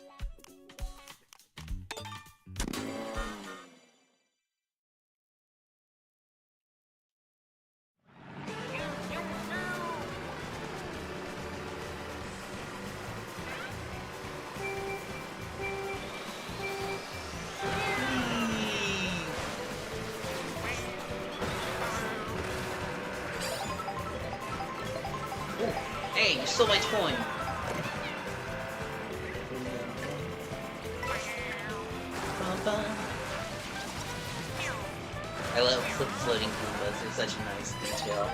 Speaker 1: Hey, you stole my coin! I love the floating Goombas, they're such a nice detail.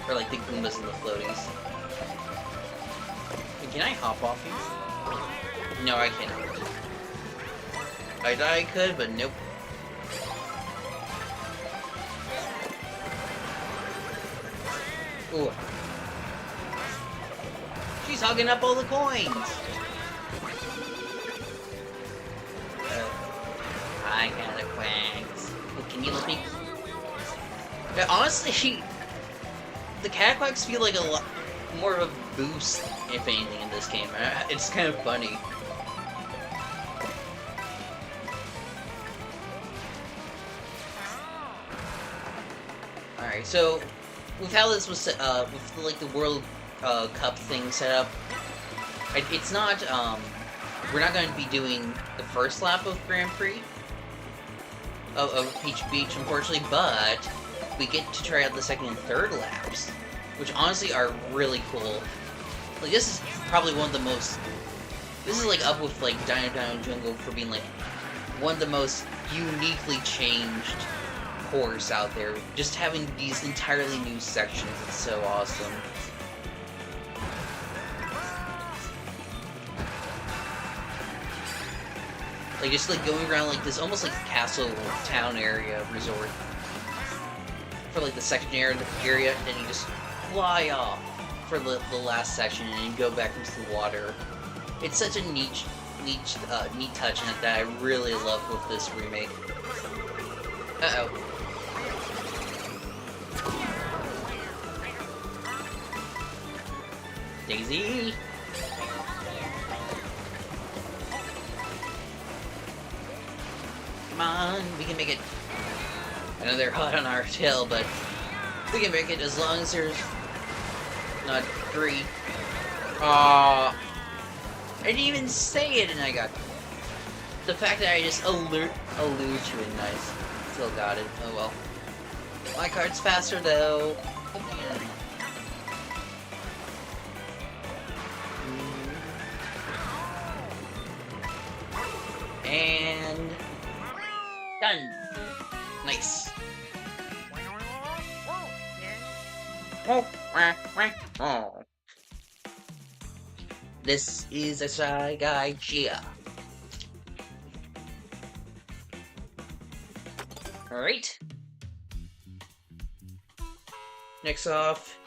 Speaker 1: Or like the Goombas and the floaties. Wait, can I hop off these? No, I cannot. I thought I could, but nope. Ooh. She's hogging up all the coins! I got the quacks. Oh, can you let me... Yeah, honestly, the Catquacks feel like a lot more of a boost, if anything, in this game. It's kind of funny. Alright, so, with how this was set up, with, like, the World Cup thing set up, it's not, we're not going to be doing the first lap of Grand Prix of Peach Beach, unfortunately, but we get to try out the second and third laps, which honestly are really cool. Like, this is probably one of the most... This is, like, up with, like, Dino Jungle for being, like, one of the most uniquely changed course out there. Just having these entirely new sections is so awesome. Like, just like going around like this almost like castle town area resort for like the second area, and then you just fly off for the last section and you go back into the water. It's such a neat touch in it that I really love with this remake. Uh-oh. Daisy! Come on, we can make it. I know they're hot on our tail, but we can make it as long as there's not 3. Aww. I didn't even say it and I got... The fact that I just allude to it, nice. Still got it. Oh well. My card's faster though. And... done! Nice. Oh. This is a Shy Guy Gia. Alright. Next off,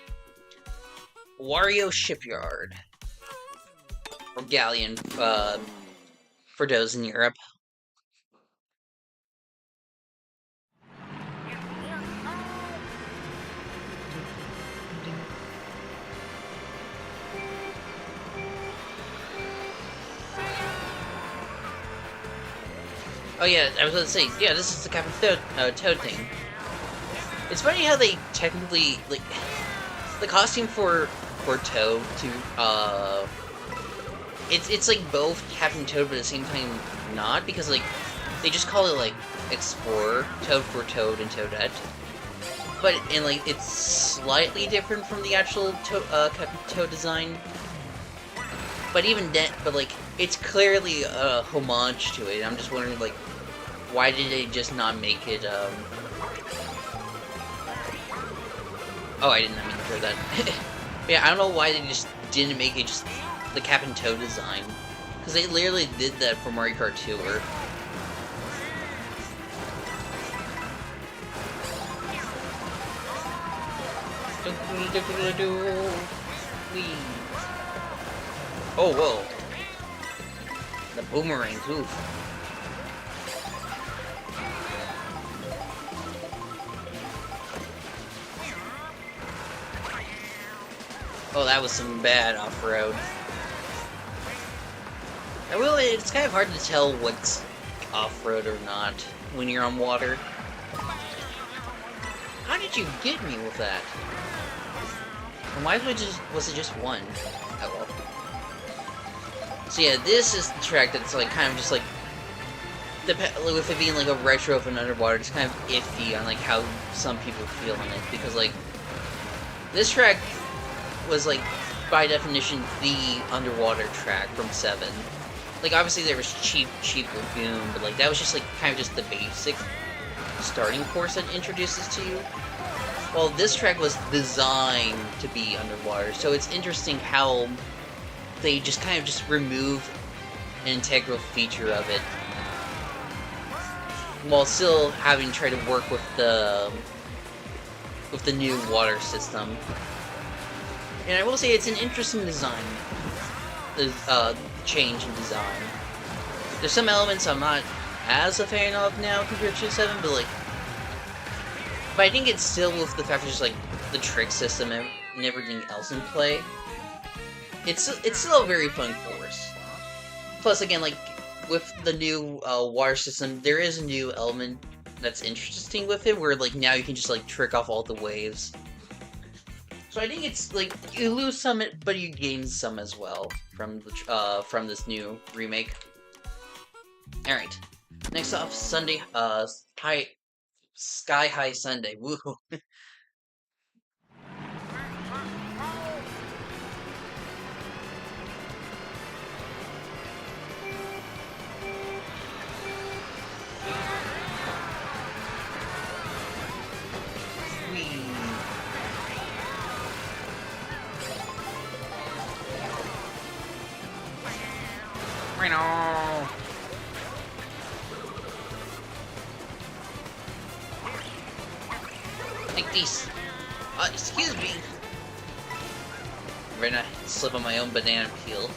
Speaker 1: Wario Shipyard. Or Galleon, for those in Europe. Oh yeah, I was going to say, yeah, this is the Captain Toad thing. It's funny how they technically, like, the costume for Toad to, it's like both Captain Toad, but at the same time not, because, like, they just call it, like, Explorer, Toad for Toad and Toadette. But, and, like, it's slightly different from the actual Captain Toad design. But even then, but, like, it's clearly a homage to it. I'm just wondering, like, why did they just not make it, Oh, I didn't mean to throw that. Yeah, I don't know why they just didn't make it just the Captain Toad design. Because they literally did that for Mario Kart Tour. Oh, whoa. The boomerang, oof. Oh, that was some bad off-road. It's kind of hard to tell what's off-road or not when you're on water. How did you get me with that? And why was it just one? Oh well. So yeah, this is the track that's like kind of just like with it being like a retro of an underwater, it's kind of iffy on like how some people feel on it, because like this track was like by definition the underwater track from 7. Like obviously there was Cheap Lagoon, but like that was just like kind of just the basic starting course that introduces to you. Well, this track was designed to be underwater, so it's interesting how they just kind of just remove an integral feature of it, while still having tried to work with the new water system. And I will say it's an interesting design, change in design. There's some elements I'm not as a fan of now compared to 7, but I think it's still with the fact that just like the trick system and everything else in play. It's still a very fun course. Plus, again, like with the new water system, there is a new element that's interesting with it, where like now you can just like trick off all the waves. So I think it's like you lose some, but you gain some as well from this new remake. All right, next off, Sunday, Sky High Sunday. Woo! I know. Take these. Excuse me. Better not slip on my own banana peel.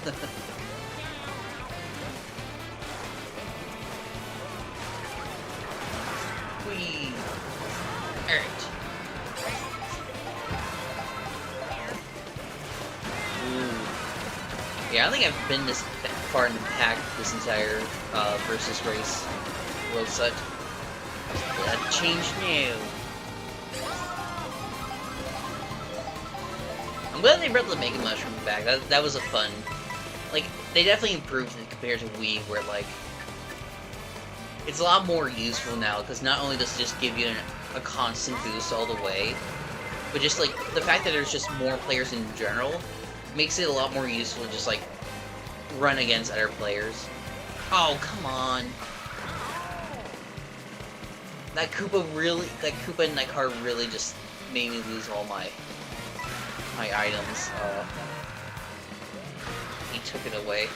Speaker 1: Whee. Alright. Ooh. Yeah, I don't think I've been this far in the pack this entire versus race world set. That changed new. I'm glad they brought the Mega Mushroom back. That was a fun. Like, they definitely improved it compared to Wii, where like it's a lot more useful now, because not only does it just give you a constant boost all the way, but just like the fact that there's just more players in general makes it a lot more useful to just like run against other players. Oh, come on. That Koopa in that car really just made me lose all my items. He took it away.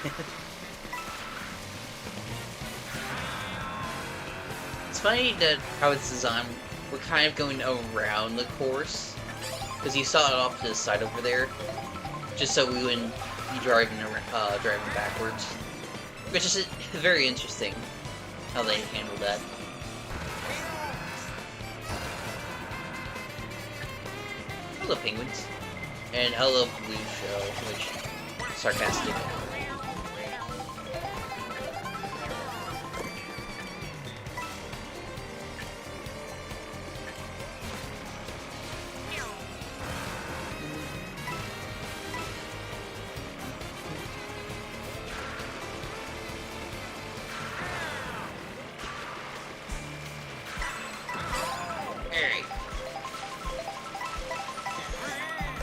Speaker 1: It's funny that how it's designed. We're kind of going around the course, because you saw it off to the side over there, just so we wouldn't be driving backwards. Which is very interesting how they handled that. Hello, penguins. And hello, Blue Shell, which sarcastic.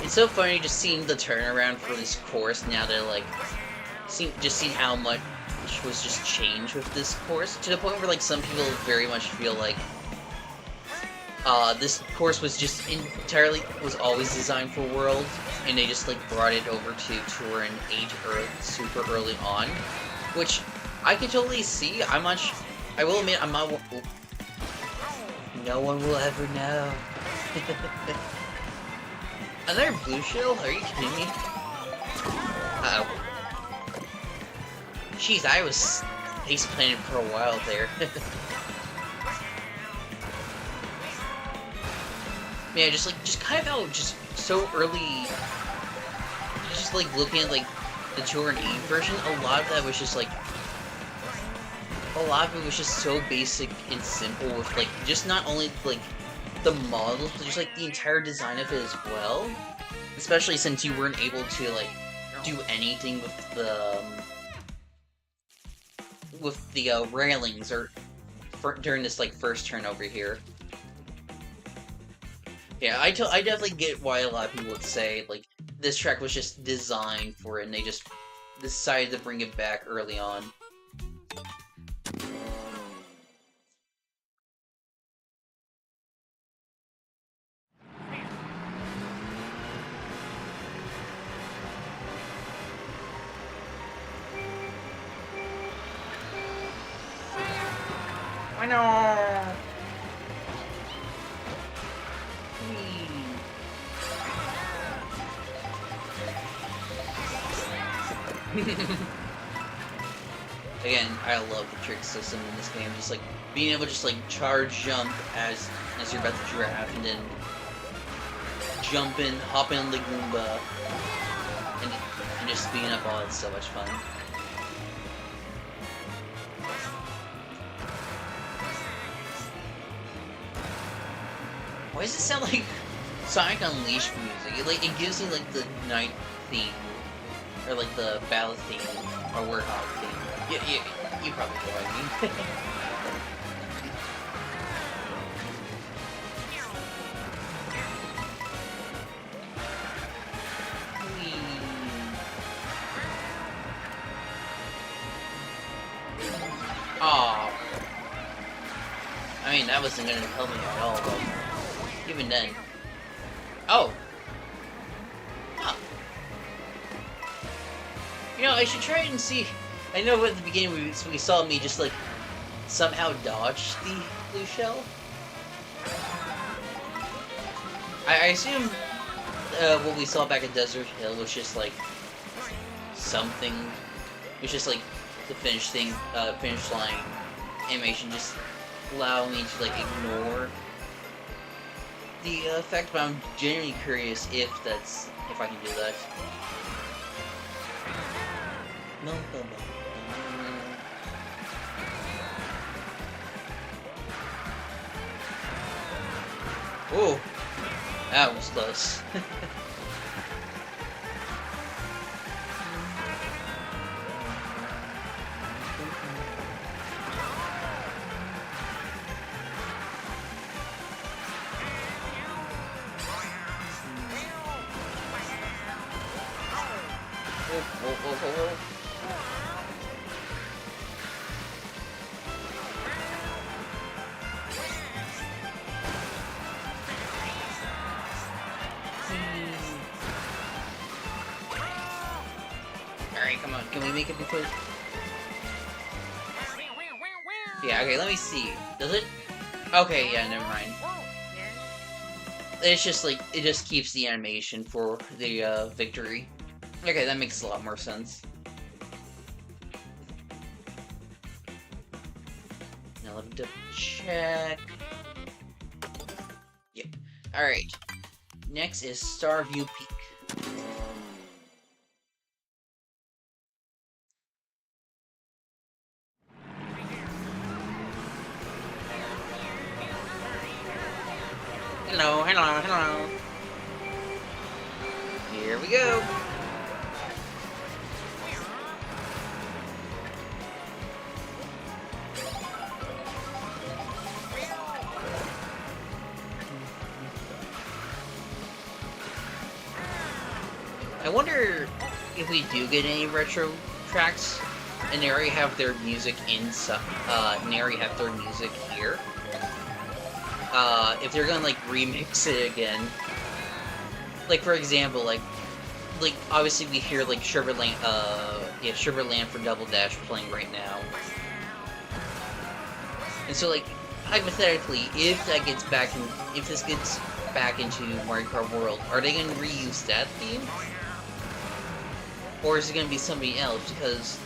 Speaker 1: It's so funny just seeing the turnaround for this course now that like seeing how much was just changed with this course, to the point where like some people very much feel like this course was just always designed for World, and they just like brought it over to Tour and 8 super early on, which I can totally see. I will admit I'm not. No one will ever know. Another blue shell? Are you kidding me? Uh-oh. Jeez, I was face planted for a while there. Yeah, just kind of how just so early. Just like looking at like the Tour and 8 version, a lot of that was just like. A lot of it was just so basic and simple with like just not only like the models, but just like the entire design of it as well. Especially since you weren't able to like do anything with the railings or during this like first turn over here. Yeah, I definitely get why a lot of people would say like this track was just designed for it, and they just decided to bring it back early on. I know. Again, I love the trick system in this game. Just like being able to just like charge jump as you're about to draft, and then jump in, hop in the Goomba, and just speeding up. Oh, it's so much fun. Why does it sound like Sonic Unleashed music? It gives me like the night theme, or like the battle theme, or Warthog theme. Yeah, you probably know what I mean. Aw. I mean, that wasn't gonna help me at all, but even then. Oh! Huh. You know, I should try and see I know at the beginning we saw me just like somehow dodge the blue shell. I assume what we saw back at Desert Hill was just like something. It's just like the finish line animation, just allow me to like ignore the effect. But I'm genuinely curious if I can do that. No, no, no. Oh, that was close. Whoa. Alright, come on. Can we make it before? Yeah, okay, let me see. Does it? Okay, yeah, never mind. It's just like, it just keeps the animation for the victory. Okay, that makes a lot more sense. Now let me double check. Yep. Alright. Next is Starview Peak. Hello. Here we go. I wonder if we do get any retro tracks, and they already have their music inside, and they already have their music here. If they're gonna like remix it again, like for example, like obviously we hear like Sugarland for Double Dash playing right now, and so like hypothetically, if this gets back into Mario Kart World, are they gonna reuse that theme, or is it gonna be somebody else? Because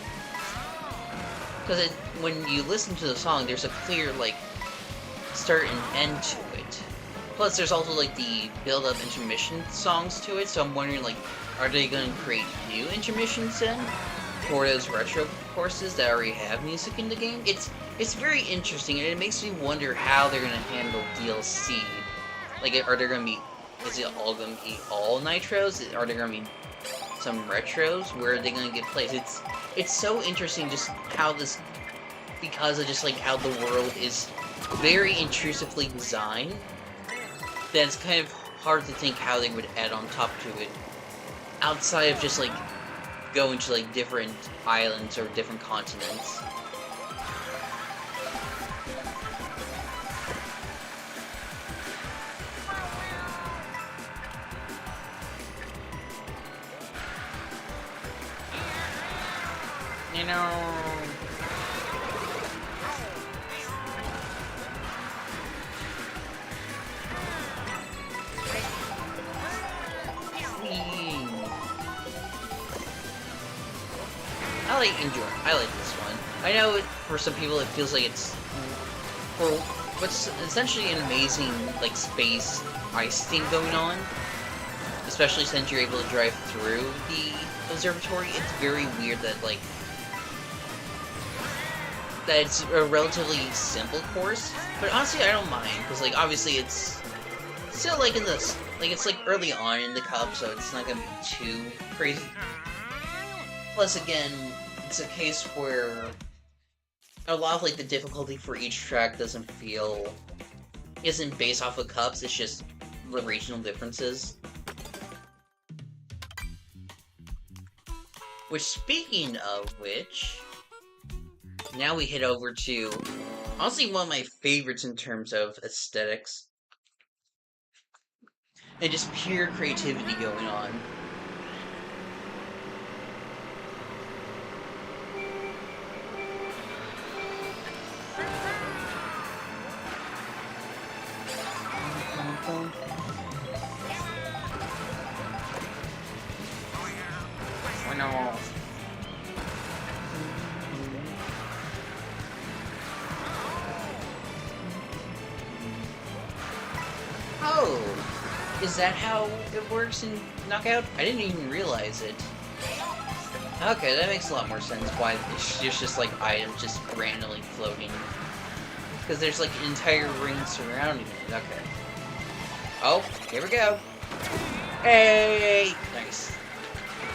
Speaker 1: when you listen to the song, there's a clear like start and end to it. Plus, there's also like the build-up intermission songs to it. So I'm wondering, like, are they going to create new intermissions then for those retro courses that already have music in the game? It's very interesting, and it makes me wonder how they're going to handle DLC. Like, are there going to be? Is it all going to be all nitros? Are there going to be some retros? Where are they going to get placed? It's so interesting just how this, because of just like how the world is very intrusively designed, that it's kind of hard to think how they would add on top to it, outside of just like going to like different islands or different continents. You know... I like this one. I know for some people it feels like it's for what's essentially an amazing like space ice theme going on. Especially since you're able to drive through the observatory, it's very weird that it's a relatively simple course. But honestly, I don't mind because like obviously it's still like in this it's like early on in the cup, so it's not gonna be too crazy. Plus, again, it's a case where a lot of like the difficulty for each track isn't based off of cups. It's just the regional differences. Which, speaking of which, now we head over to honestly one of my favorites in terms of aesthetics and just pure creativity going on. No. Oh, is that how it works in Knockout? I didn't even realize it. Okay, that makes a lot more sense why there's just like items just randomly floating. Because there's like an entire ring surrounding it. Okay. Oh, here we go. Hey! Nice.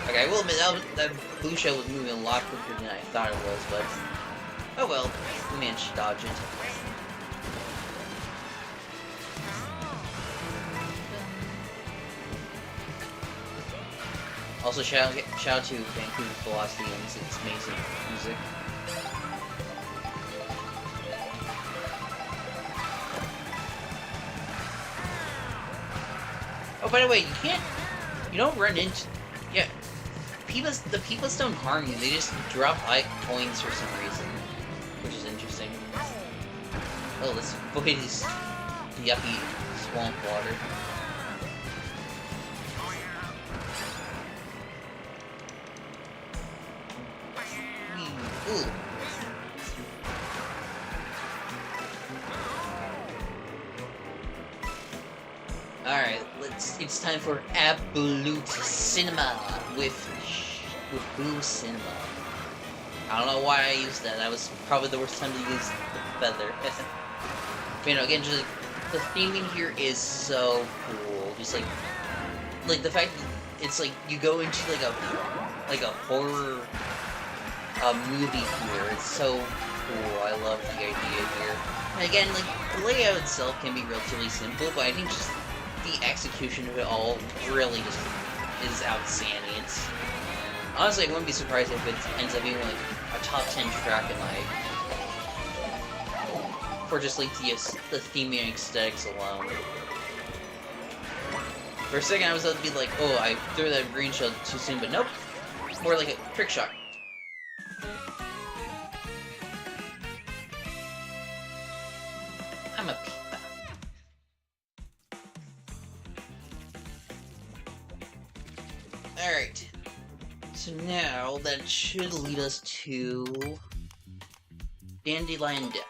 Speaker 1: Okay, I will admit, that blue shell was moving a lot quicker than I thought it was, but... Oh well, we managed to dodge it. Also, shout out to Vancouver Velocity and its amazing music. Oh, by the way, you don't run into... Yeah, the Peepas don't harm you, they just drop coins for some reason. Which is interesting. Oh, let's avoid these yuppie swamp water. Ooh. Alright, it's time for Absolute Cinema with Blue Cinema. I don't know why I used that. That was probably the worst time to use the feather. But, you know, again, just the theming here is so cool. Just like the fact that it's like you go into like a horror movie here. It's so cool. I love the idea here. And again, like the layout itself can be relatively simple, but I think just the execution of it all really just is outstanding. It's honestly, I wouldn't be surprised if it ends up being like a top 10 track in my for just like the theming and aesthetics alone. For a second, I was about to be like, oh, I threw that green shell too soon, but nope. More like a trick shot. I'm a Peepa. Alright. So now, that should lead us to Dandelion Depths.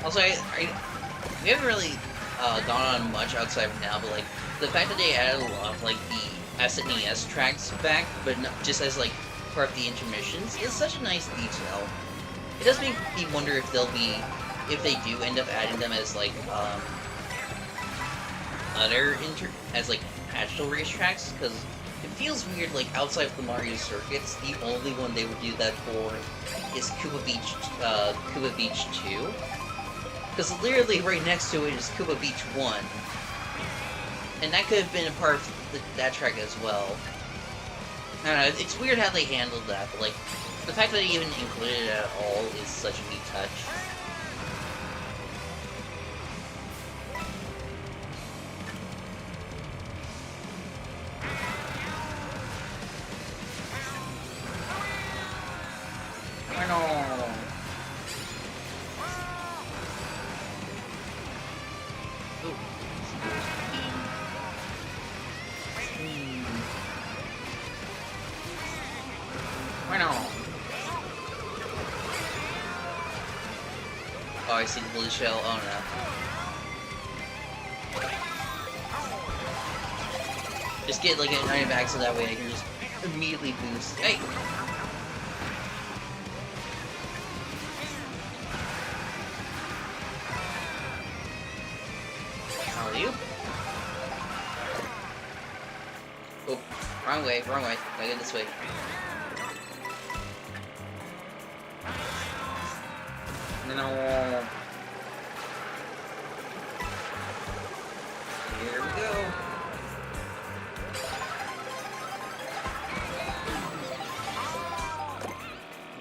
Speaker 1: Also, we haven't really gone on much outside of now, but like the fact that they added a lot of like the SNES tracks back, but not, just as like part of the intermissions, is such a nice detail. It does make me wonder if if they do end up adding them as like as like actual racetracks, because it feels weird, like, outside of the Mario circuits, the only one they would do that for is Koopa Beach 2. Because literally right next to it is Koopa Beach 1. And that could have been a part of that track as well. I don't know, it's weird how they handled that, but, like, the fact that they even included it at all is such a neat touch. Oh, I see the blue shell. Oh no. Just get like an item back so that way I can just immediately boost. Hey! How are you? Oh, wrong way, wrong way. Gotta go this way. No. Here we go.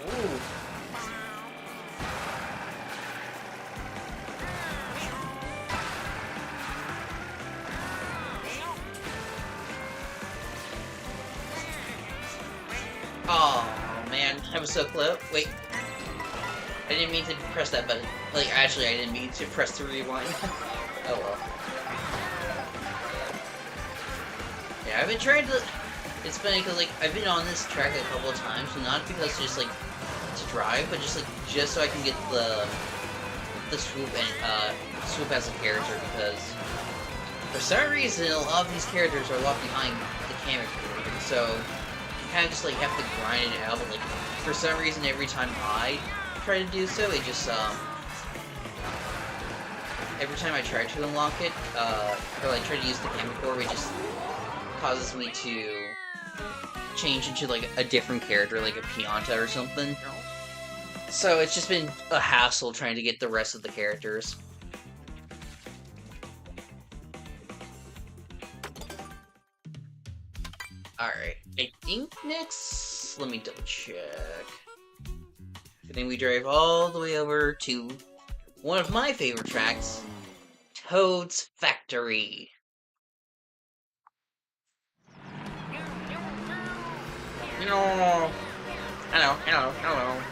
Speaker 1: Ooh. I was so close. Wait. I didn't mean to press that button. Like, actually, I didn't mean to press the rewind. Oh well. Yeah, I've been trying to... It's funny because, like, I've been on this track a couple of times, so not because just, like, to drive, but just, like, just so I can get the swoop and, swoop as a character, because for some reason, a lot of these characters are locked behind the camera creator, so you kind of just, like, have to grind it out, but, like, for some reason, every time I try to do so, it just, every time I try to unlock it, or, like, try to use the camcorder, it just causes me to change into, like, a different character, like a Pianta or something. So it's just been a hassle trying to get the rest of the characters. Alright, I think next... Let me double check. I think we drive all the way over to one of my favorite tracks, Toad's Factory. Hello. Hello, hello, hello.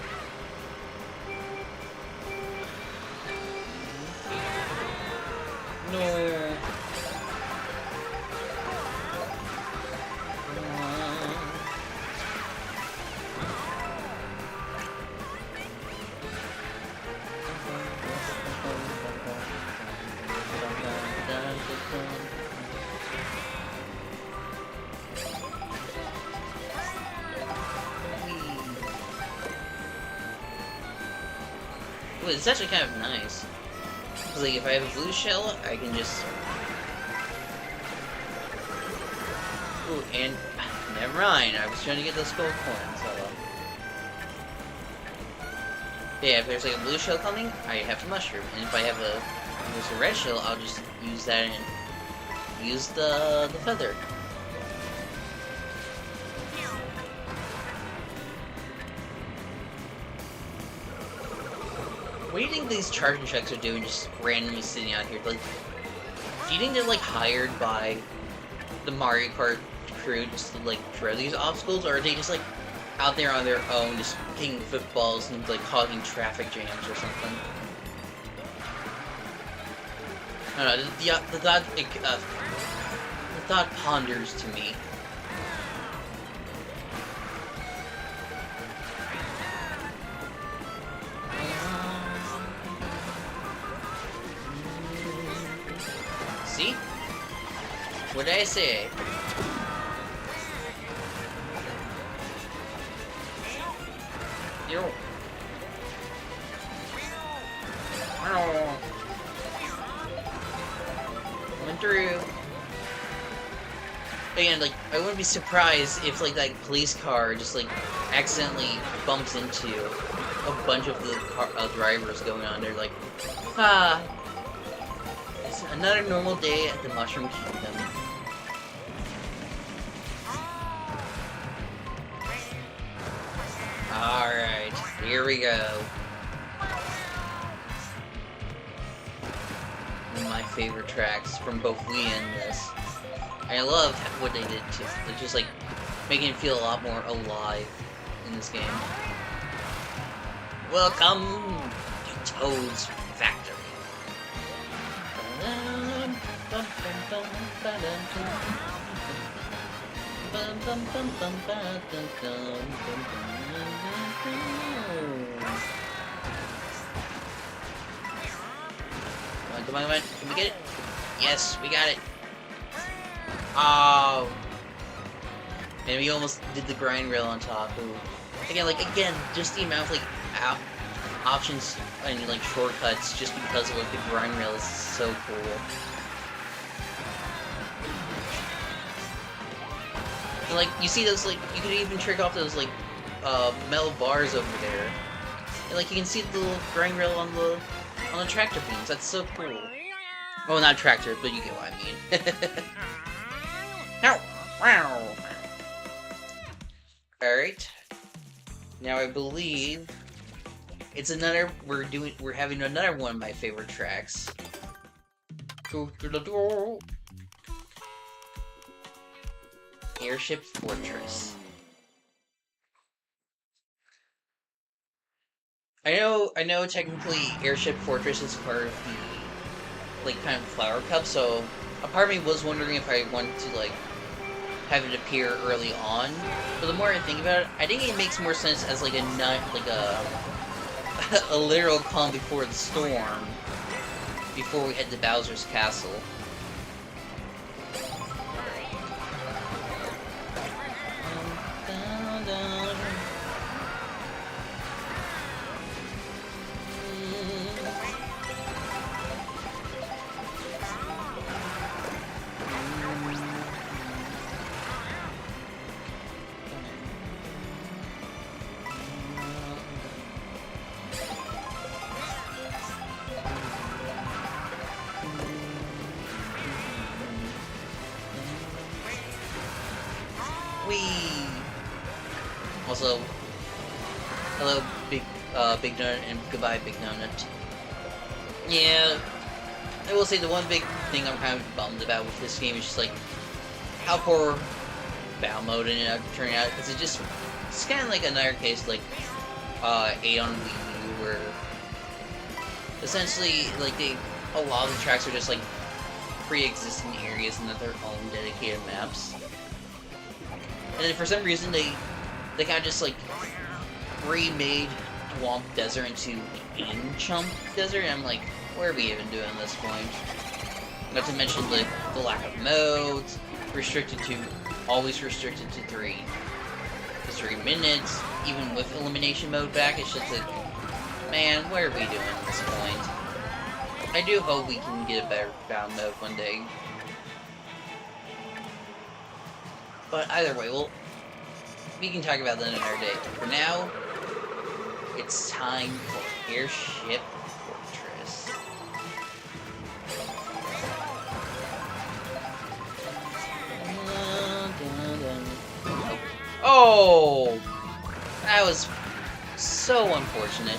Speaker 1: No. Ooh, it's actually kind of nice. Cause like if I have a blue shell, I can just... Ooh, and... Never mind, I was trying to get those gold coins, so... Yeah, if there's like a blue shell coming, I have the mushroom. And if I have there's a red shell, I'll just use that and use the feather. What do you think these charging trucks are doing just randomly sitting out here? Like, do you think they're like hired by the Mario Kart crew just to like throw these obstacles, or are they just like out there on their own just kicking footballs and like causing traffic jams or something? I don't know, the thought ponders to me. See? What did I say? Yo. Went through. Again, like, I wouldn't be surprised if, like, that police car just, like, accidentally bumps into a bunch of the drivers going on there, like, ah, it's another normal day at the Mushroom Kingdom. Alright, here we go. One of my favorite tracks from both Wii and this. I love what they did to it, just like making it feel a lot more alive in this game. Welcome to Toad's Factory. Come on, come on, can we get it? Yes, we got it. Oh, man, we almost did the grind rail on top. Ooh. Again, just the amount of like options and like shortcuts, just because of like the grind rail is so cool. And, like, you see those, like, you could even trick off those like metal bars over there, and like you can see the little grind rail on the tractor beams. That's so cool. Well, not tractor, but you get what I mean. Alright. Now I believe it's another we're having another one of my favorite tracks. Airship Fortress. I know technically Airship Fortress is part of the, like, kind of Flower Cup, so a part of me was wondering if I wanted to, like, have it appear early on. But the more I think about it, I think it makes more sense as, like, a literal calm before the storm, before we head to Bowser's Castle. Whee! Also, hello, Big Donut, and goodbye, Big Donut. Yeah, I will say the one big thing I'm kind of bummed about with this game is just, like, how poor battle mode ended up turning out, because it's kind of like another case, like, 8 on Wii U, where essentially, like, a lot of the tracks are just, like, pre-existing areas and that their own dedicated maps. And then for some reason, they kind of just, like, remade Swamp Desert into Chump Desert, and I'm like, what are we even doing at this point? Not to mention the lack of modes, always restricted to 3 minutes, even with elimination mode back. It's just like, man, what are we doing at this point? I do hope we can get a better battle mode one day. But either way, we can talk about that another day. For now, it's time for Airship Fortress. Oh! That was so unfortunate.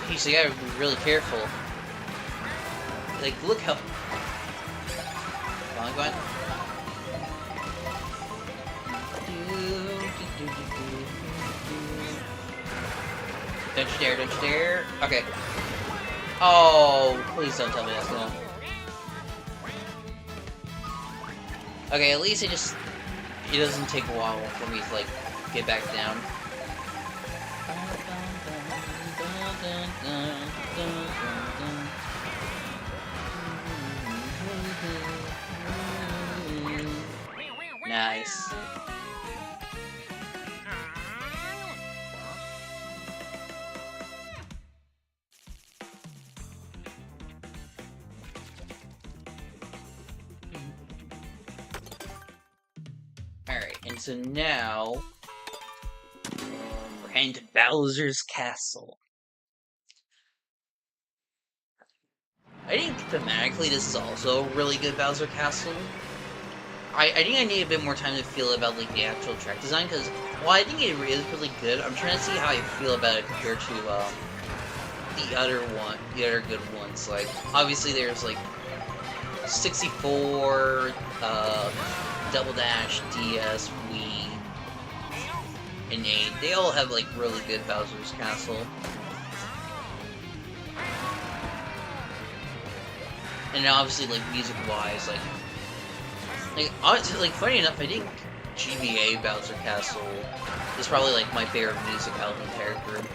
Speaker 1: Jeez, you gotta be really careful. Like, look how... Come on. Don't you dare. Okay. Oh, please don't tell me that's gonna... Okay, at least it doesn't take a while for me to, like, get back down. Nice. Alright, and so now we're heading to Bowser's Castle. I think thematically this is also a really good Bowser Castle. I think I need a bit more time to feel about, like, the actual track design, because while I think it is really good, I'm trying to see how I feel about it compared to the other good ones. Like, obviously there's, like, 64, Double Dash, DS, Wii, and 8. They all have, like, really good Bowser's Castle. And obviously, like, music-wise, like, funny enough, I think GBA Bowser Castle is probably, like, my favorite music out of the entire group.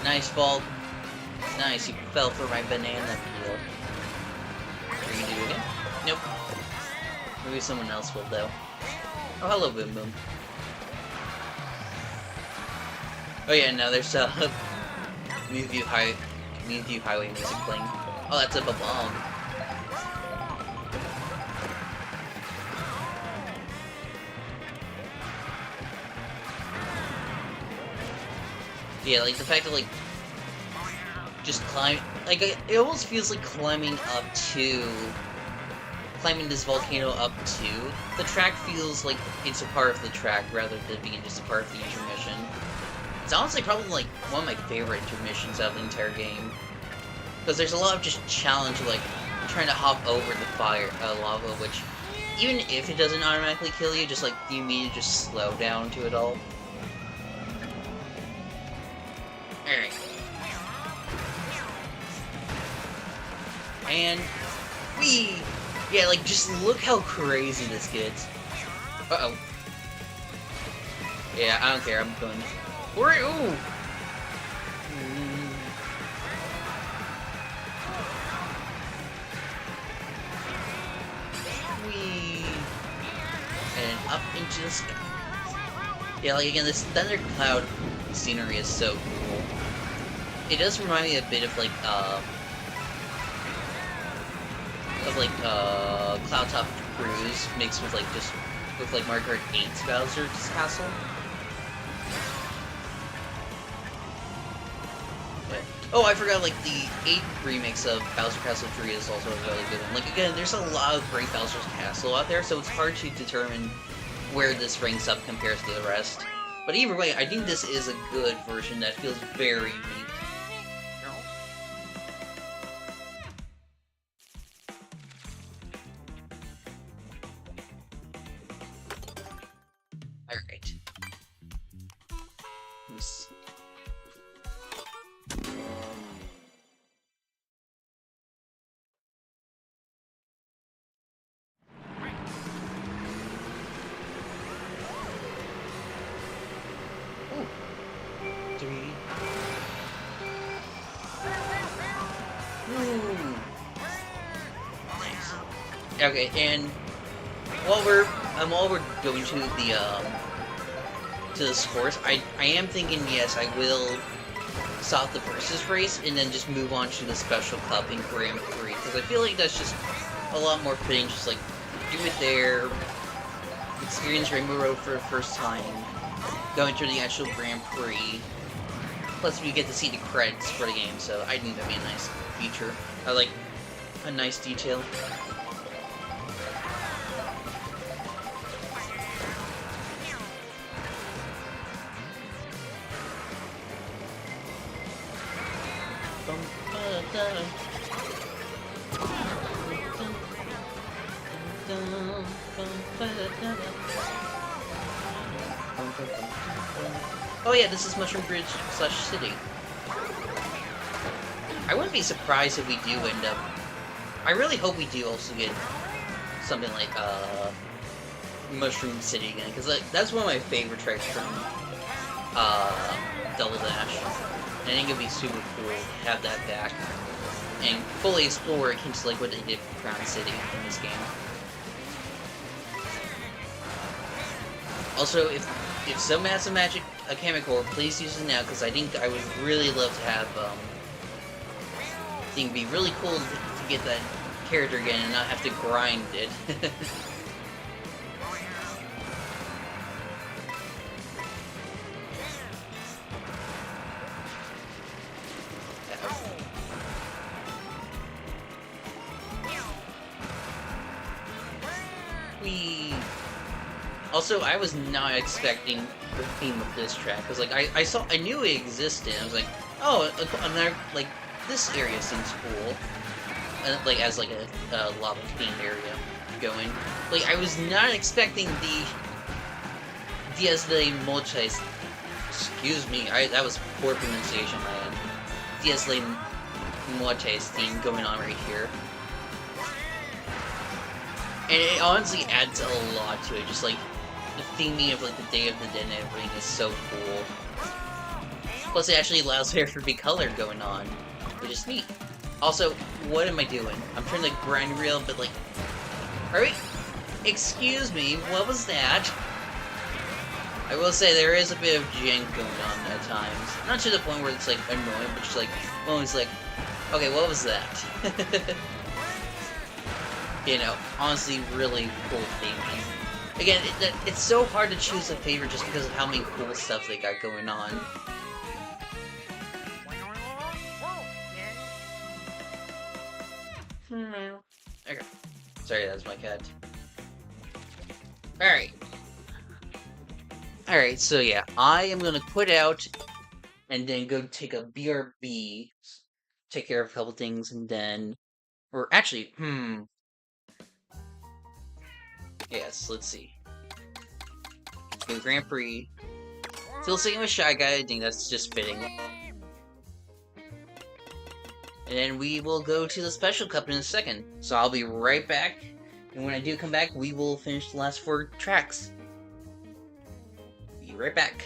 Speaker 1: Nice ball. Nice, you fell for my banana peel. Are you gonna do it again? Nope. Maybe someone else will, though. Oh, hello, Boom Boom. Oh yeah, no, there's Community View Highway music playing. Oh, that's a bomb. Yeah, like the fact that, like, just climb, like, it almost feels like climbing this volcano up to the track feels like it's a part of the track rather than being just a part of the intermission. It's honestly probably, like, one of my favorite intermissions out of the entire game. Because there's a lot of just challenge, like, trying to hop over the fire, lava, which, even if it doesn't automatically kill you, just like, you immediately just slow down to it all. Alright. And, whee! Yeah, like, just look how crazy this gets. Uh-oh. Yeah, I don't care, I'm going. Ooh! Whee! And up into the sky. Yeah, like, again, this thundercloud scenery is so cool. It does remind me a bit of, like, Cloud Top Cruise mixed with, like, just, with, like, Mario Kart 8's Bowser's Castle. But, oh, I forgot, like, the 8 remix of Bowser Castle 3 is also a really good one. Like, again, there's a lot of great Bowser's Castle out there, so it's hard to determine where this ranks up compared to the rest. But either way, I think this is a good version that feels very unique. Alright. Let's... Ooh. 3. Ooh. Nice. Okay, and while we're going to the scores, I am thinking, yes, I will stop the versus race and then just move on to the special cup in Grand Prix, because I feel like that's just a lot more fitting, just like do it there, experience Rainbow Road for the first time, going through the actual Grand Prix. Plus, we get to see the credits for the game, so I think that'd be a nice feature. I like a nice detail. Oh yeah, this is Mushroom Bridge / City. I wouldn't be surprised if we do end up... I really hope we do also get something like, Mushroom City again, because that's one of my favorite tracks from, Double Dash. And I think it'd be super cool to have that back and fully explore it into like what they did for Crown City in this game. Also, if some has a magic a chemical, please use it now, because I think I would really love to have I think it'd be really cool to get that character again and not have to grind it. Also, I was not expecting the theme of this track, because, like, I knew it existed, I was like, oh, another, like, this area seems cool, like, as, like, a lava-themed area going. Like, I was not expecting the Dias de Moches, excuse me, that was poor pronunciation, man. Dias de Moches theme going on right here. And it honestly adds a lot to it, just, like, the theming of, like, the Day of the Dead and everything is so cool. Plus, it actually allows there to be color going on, which is neat. Also, what am I doing? I'm trying to grind reel, but, like... Alright, excuse me, what was that? I will say, there is a bit of jank going on at times. Not to the point where it's, like, annoying, but just, like, moments like, okay, what was that? You know, honestly, really cool theming. Again, it's so hard to choose a favorite just because of how many cool stuff they got going on. Okay. Sorry, that's my cat. Alright. Alright, so yeah, I am gonna quit out and then go take a BRB, take care of a couple things, and then Or actually, yes, let's see. Go Grand Prix. Still sticking with Shy Guy, I think that's just fitting. And then we will go to the Special Cup in a second. So I'll be right back. And when I do come back, we will finish the last 4 tracks. Be right back.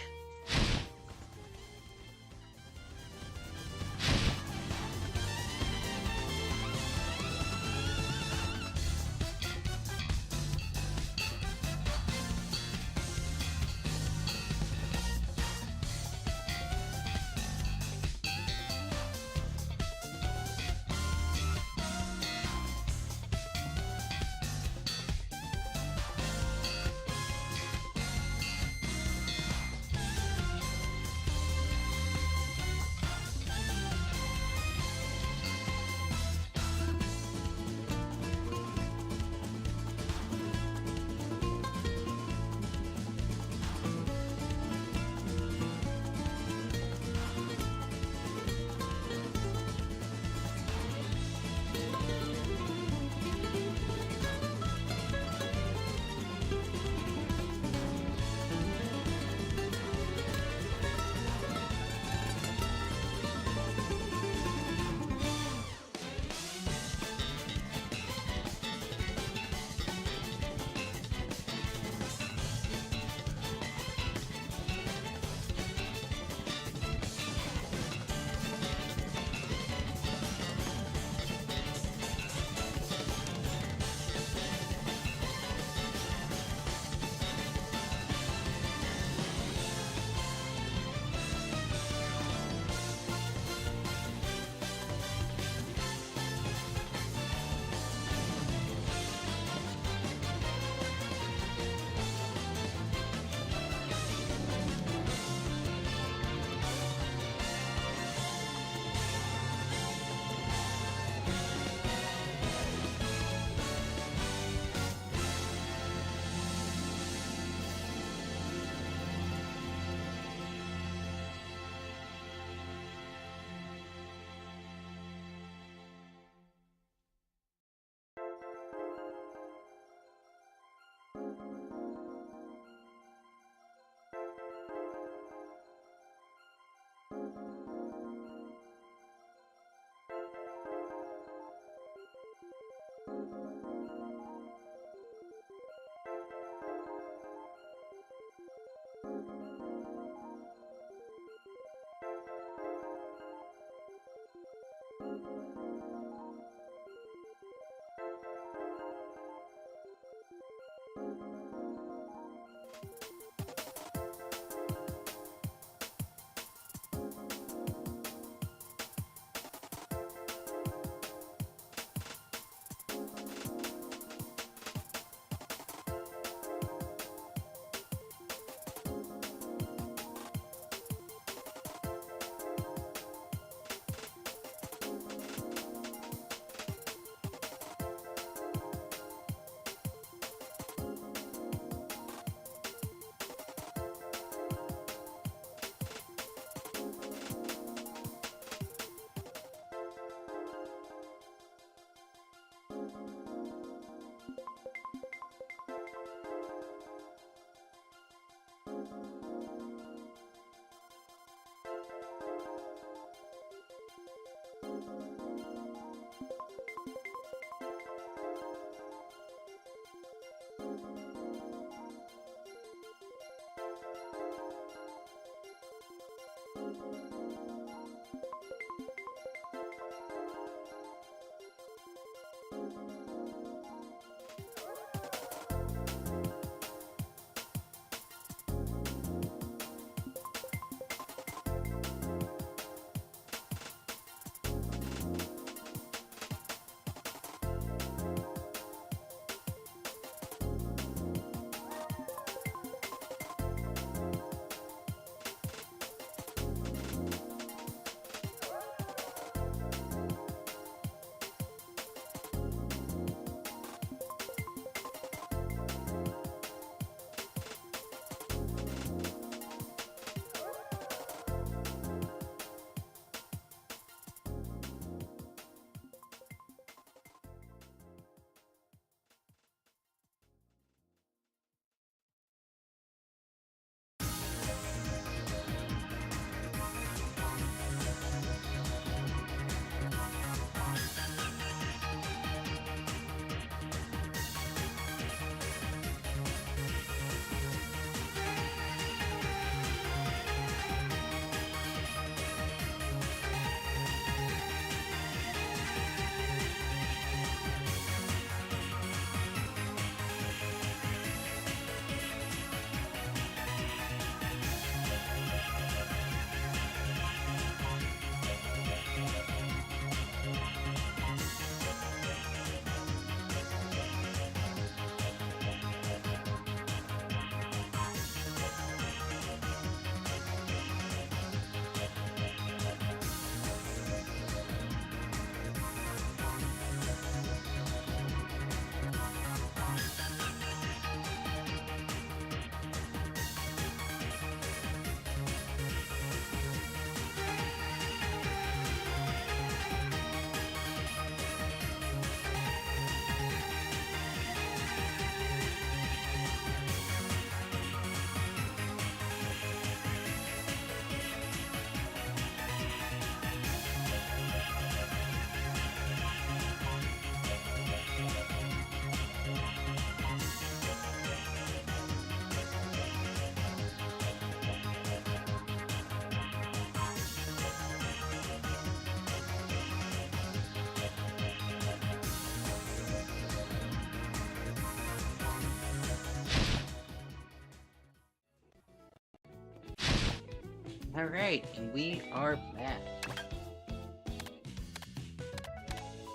Speaker 1: Alright, and we are back.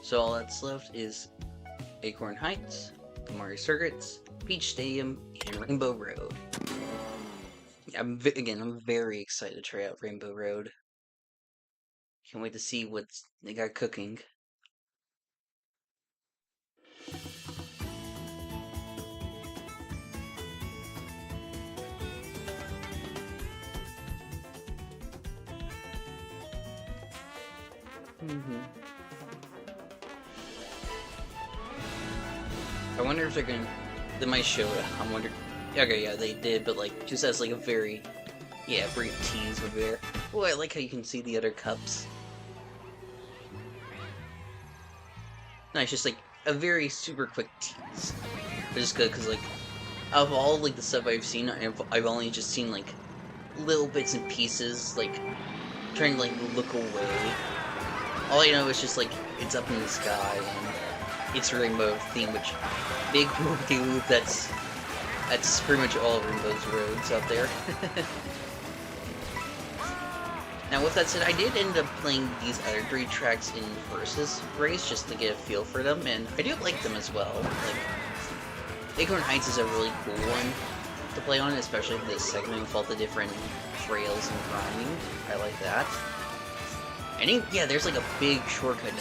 Speaker 1: So all that's left is Acorn Heights, the Mario Circuits, Peach Stadium, and Rainbow Road. I'm very excited to try out Rainbow Road. Can't wait to see what they got cooking. I wonder if they're gonna. They might show it. I'm wondering. Okay, yeah, they did, but like just as like a very, brief tease over there. Oh, I like how you can see the other cups. Nice, just like a very super quick tease. Which is good because like, of all like the stuff I've seen, I've only just seen like little bits and pieces, like trying to like look away. All I know is just like it's up in the sky and it's rainbow theme, which big whoop-de-whoop, that's pretty much all Rainbow's roads out there. Now with that said, I did end up playing these other 3 tracks in Versus Race just to get a feel for them, and I do like them as well. Like, Acorn Heights is a really cool one to play on, especially for this segment with all the different trails and grinding. I like that. I think, yeah, there's like a big shortcut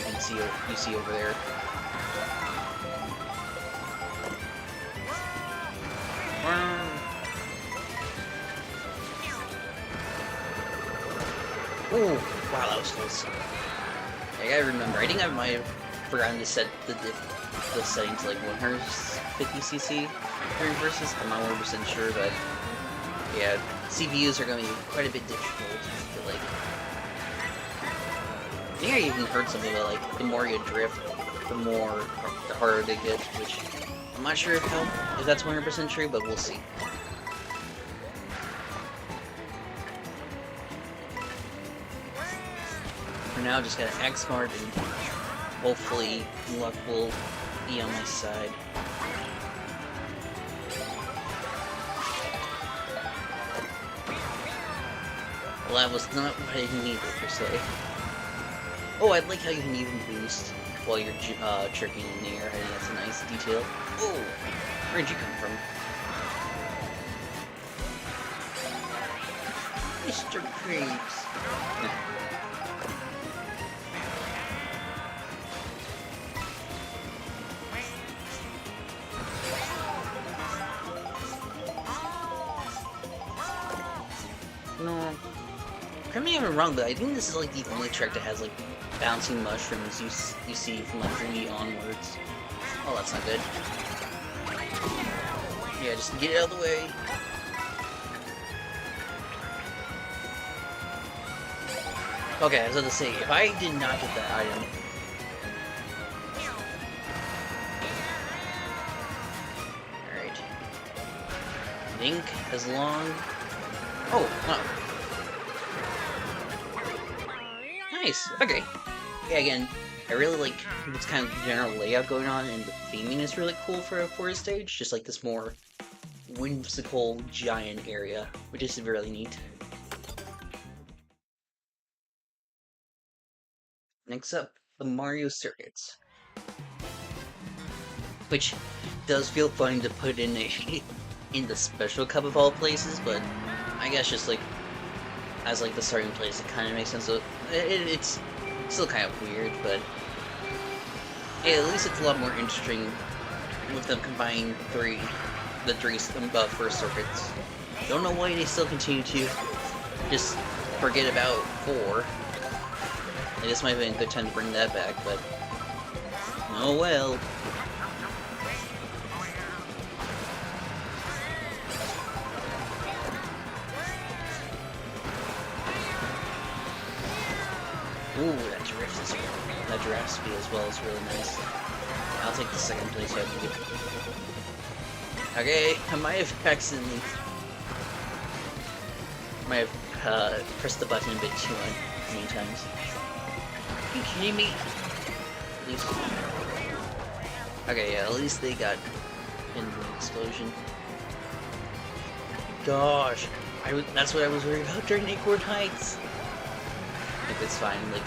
Speaker 1: you see over there. Ooh, wow, that was close. I gotta remember, I think I might have forgotten to set the setting to like 150cc during Versus. I'm not 100% sure, but yeah, CPUs are gonna be quite a bit difficult to like. I think I even heard something about like the more you drift, the harder they get, which I'm not sure if that's 100% true, but we'll see. For now, just gotta act smart and hopefully luck will be on my side. Well, that was not what I needed, per se. Oh, I like how you can even boost while you're tricking in the air. I think that's a nice detail. Oh, where'd you come from? Mr. Krabs. No. Correct me if I'm wrong, but I think this is like the only track that has like bouncing mushrooms you see from like 3 onwards. Oh, that's not good. Yeah, just get it out of the way. Okay, I was about to say, if I did not get that item... Alright. Link as long... Oh, wow. Nice, okay. Yeah, again, I really like this kind of general layout going on, and the theming is really cool for a forest stage, just like this more whimsical giant area, which is really neat. Next up, the Mario Circuits. Which does feel funny to put in the special cup of all places, but I guess just like as like the starting place, it kind of makes sense. So it's still kind of weird, but yeah, at least it's a lot more interesting with them combining the three first circuits. Don't know why they still continue to just forget about 4. And this might have been a good time to bring that back, but oh well. Ooh, that giraffe speed as well is really nice. I'll take the second place, I think. Okay, I might have accidentally... might have pressed the button a bit too many times. Are you kidding me? At least... Okay, yeah, at least they got into an explosion. gosh. That's what I was worried about during Acorn Heights. Like, it's fine. Like,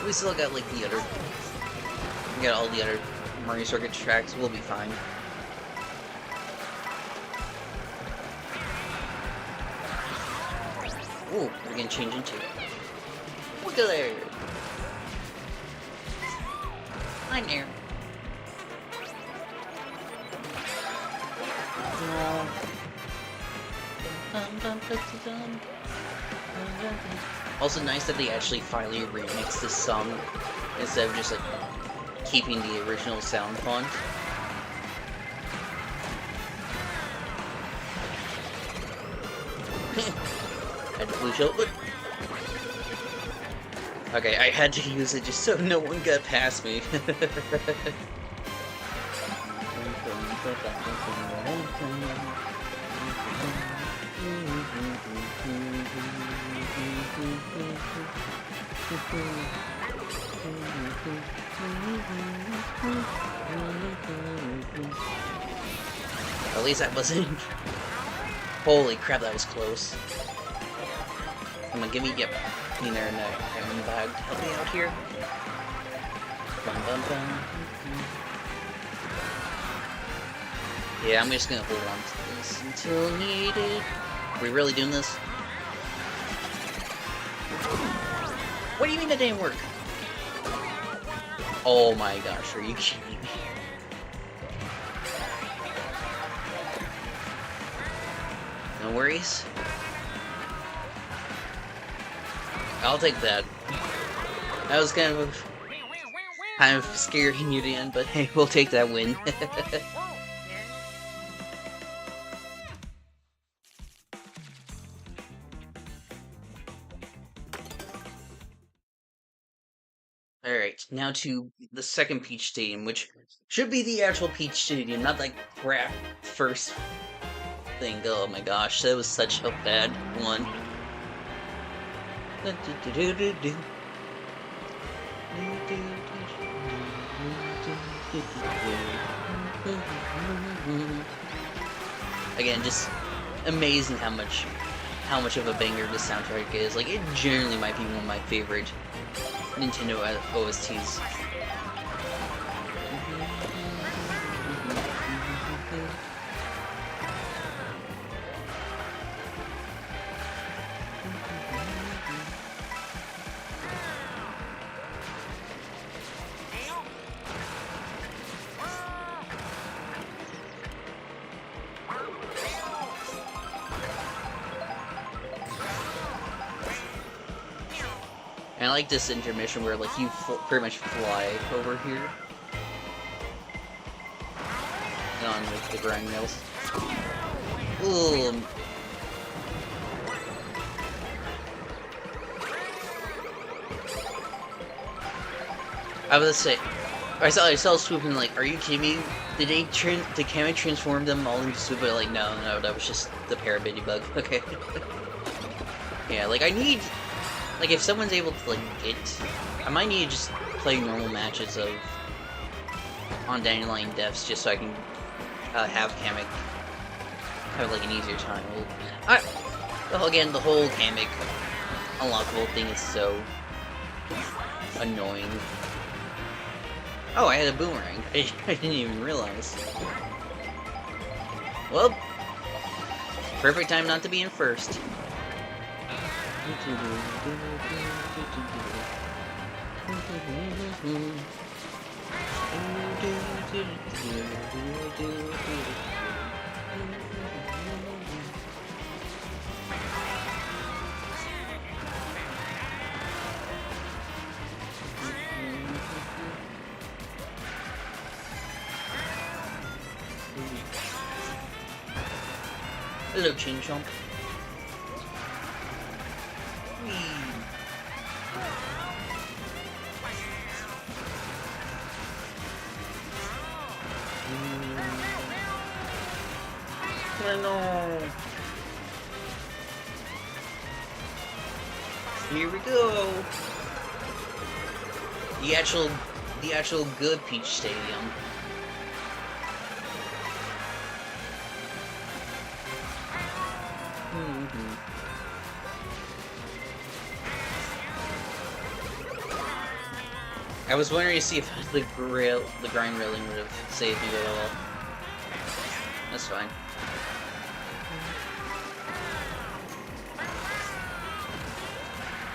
Speaker 1: we still got, like, we got all the other Mario Circuit tracks. We'll be fine. Ooh, we're gonna change into it. Look at there! I'm there. Also nice that they actually finally remixed this song instead of just like keeping the original sound font. Had to blue shell. Okay, I had to use it just so no one got past me. At least that wasn't. Holy crap, that was close. Come on, give me, yep. In there in the bag to help me out here. Bum, bum, bum. Yeah, I'm just gonna hold on to this until needed. Are we really doing this? What do you mean that didn't work? Oh my gosh, are you kidding me? No worries. I'll take that. That was kind of scary near the end, but hey, we'll take that win. Alright, now to the second Peach Stadium, which should be the actual Peach Stadium, not that crap first thing. Oh my gosh, that was such a bad one. Again, just amazing how much of a banger this soundtrack is. Like, it generally might be one of my favorite Nintendo OSTs. And I like this intermission where, like, you pretty much fly over here. And on, like, the grind rails. Ooh. I was gonna say, I saw swooping, like, are you kidding me? Did Kami transform them all into swoop? But, like, no, that was just the Parabitty bug. Okay. Yeah, like, I need... Like, if someone's able to, like, I might need to just play normal matches on Dandelion Depths just so I can have Kamek have, like, an easier time. Well, again, the whole Kamek unlockable thing is so annoying. Oh, I had a boomerang. I didn't even realize. Well, perfect time not to be in first. Hello, Chin Chomp. No. Here we go. The actual good Peach Stadium. I was wondering to see if the grind railing would have saved me at all. That's fine.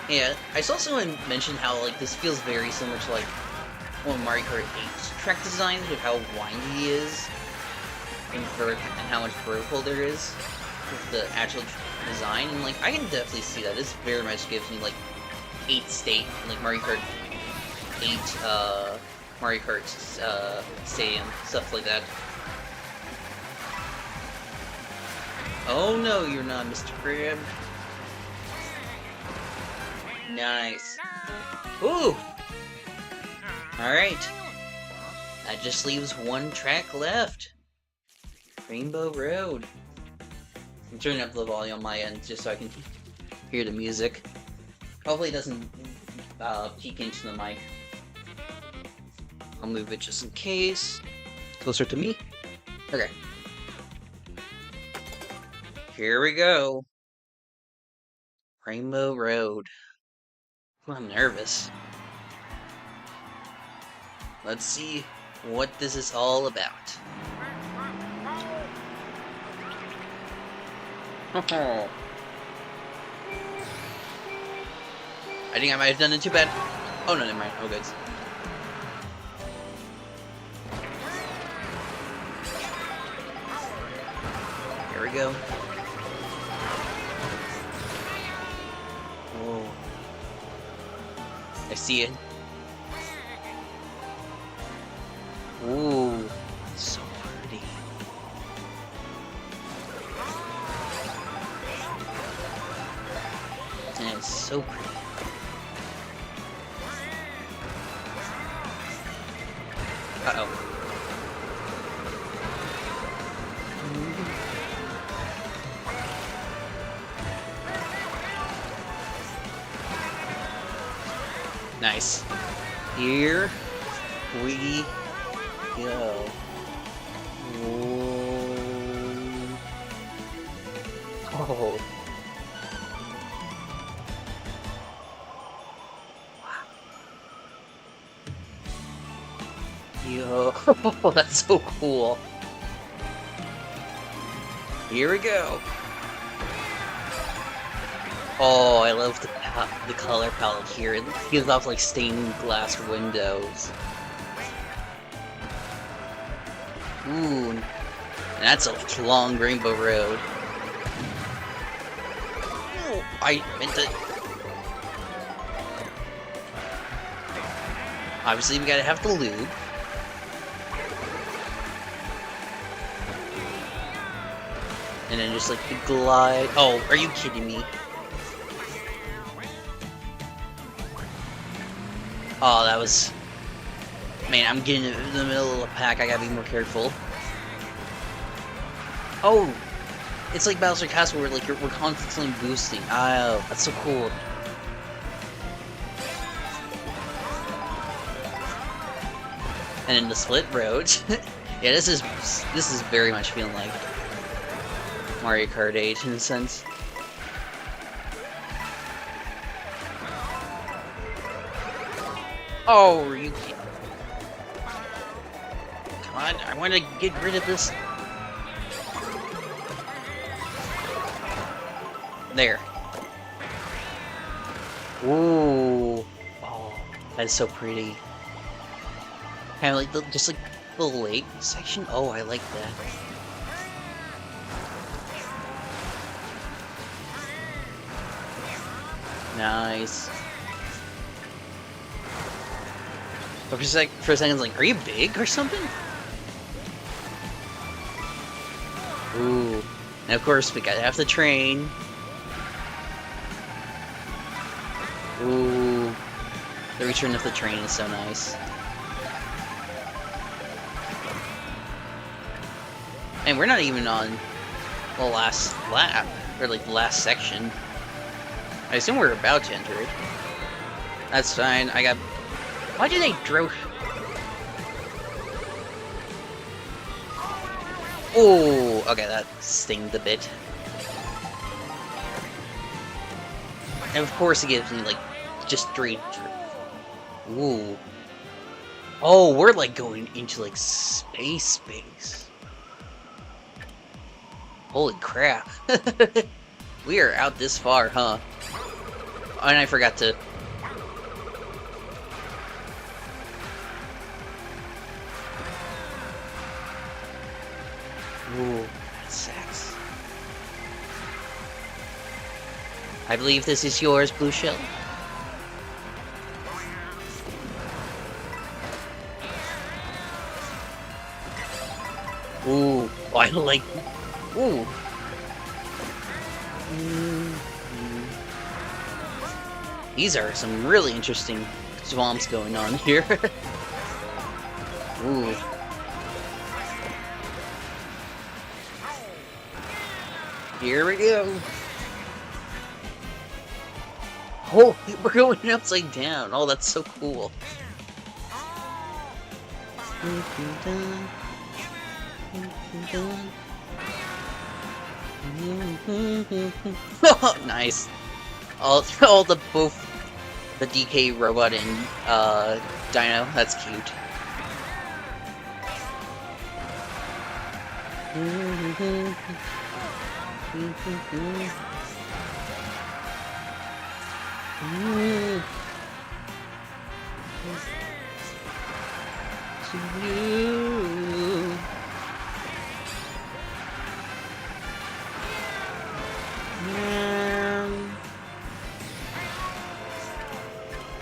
Speaker 1: Yeah, I saw someone mention how like this feels very similar to like Mario Kart 8's track designs with how windy he is and how much vertical there is with the actual design, and like I can definitely see that. This very much gives me like 8 state, like Mario Kart 8, Mario Kart Stadium, stuff like that. Oh no, you're not, Mr. Crab. Nice. Ooh! Alright. That just leaves one track left. Rainbow Road. I'm turning up the volume on my end just so I can hear the music. Hopefully it doesn't peek into the mic. I'll move it just in case. Closer to me. Okay. Here we go. Rainbow Road. I'm nervous. Let's see what this is all about. I think I might have done it too bad. Oh no, never mind. Oh, good. Here we go. Whoa. I see it. Ooh, so pretty. And it's so pretty. Uh-oh. Nice. Here we go. Whoa. Oh. Yo, that's so cool. Here we go. Oh, I love the color palette here. It gives off like stained glass windows. Ooh, and that's a long rainbow road. Oh, I meant to. Obviously, we gotta have the lube. And then just like the glide. Oh, are you kidding me? Oh, that was... Man, I'm getting in the middle of the pack. I gotta be more careful. Oh! It's like Bowser Castle where like we're constantly boosting. Oh, that's so cool. And then the split roads. Yeah, this is very much feeling like Mario Kart 8 in a sense. Oh, you can't. Come on, I want to get rid of this. There. Ooh. Oh, that's so pretty. Kind of like just like the lake section. Oh, I like that. Nice. But for a second, I was like, are you big or something? Ooh. And of course, we gotta have the train. Ooh. The return of the train is so nice. And we're not even on the last lap, or like the last section. I assume we're about to enter it. That's fine, I got... Why did they throw... Oh, okay, that stinged a bit. And of course it gives me, like, just straight... Ooh. Oh, we're, like, going into, like, space. Holy crap. We are out this far, huh? Oh, and I forgot to... Ooh, that sucks. I believe this is yours, Blue Shell. Ooh, oh, I like... Ooh. These are some really interesting swamps going on here. Ooh. Here we go. Oh, we're going upside down. Oh, that's so cool. Nice. All the both the DK robot and Dino. That's cute.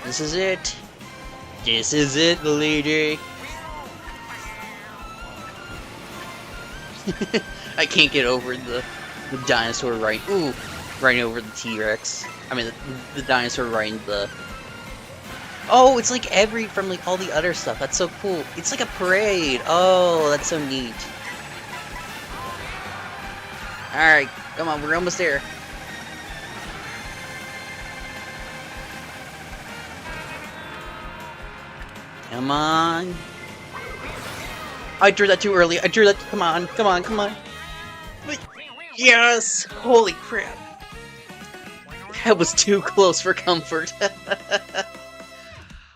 Speaker 1: This is it. This is it, lady. I can't get over the dinosaur right over the T-Rex. I mean the dinosaur riding the... Oh, it's like from like all the other stuff. That's so cool. It's like a parade. Oh, that's so neat. Alright, come on, we're almost there. Come on. I drew that too early. I drew that. Come on. Yes! Holy crap. That was too close for comfort.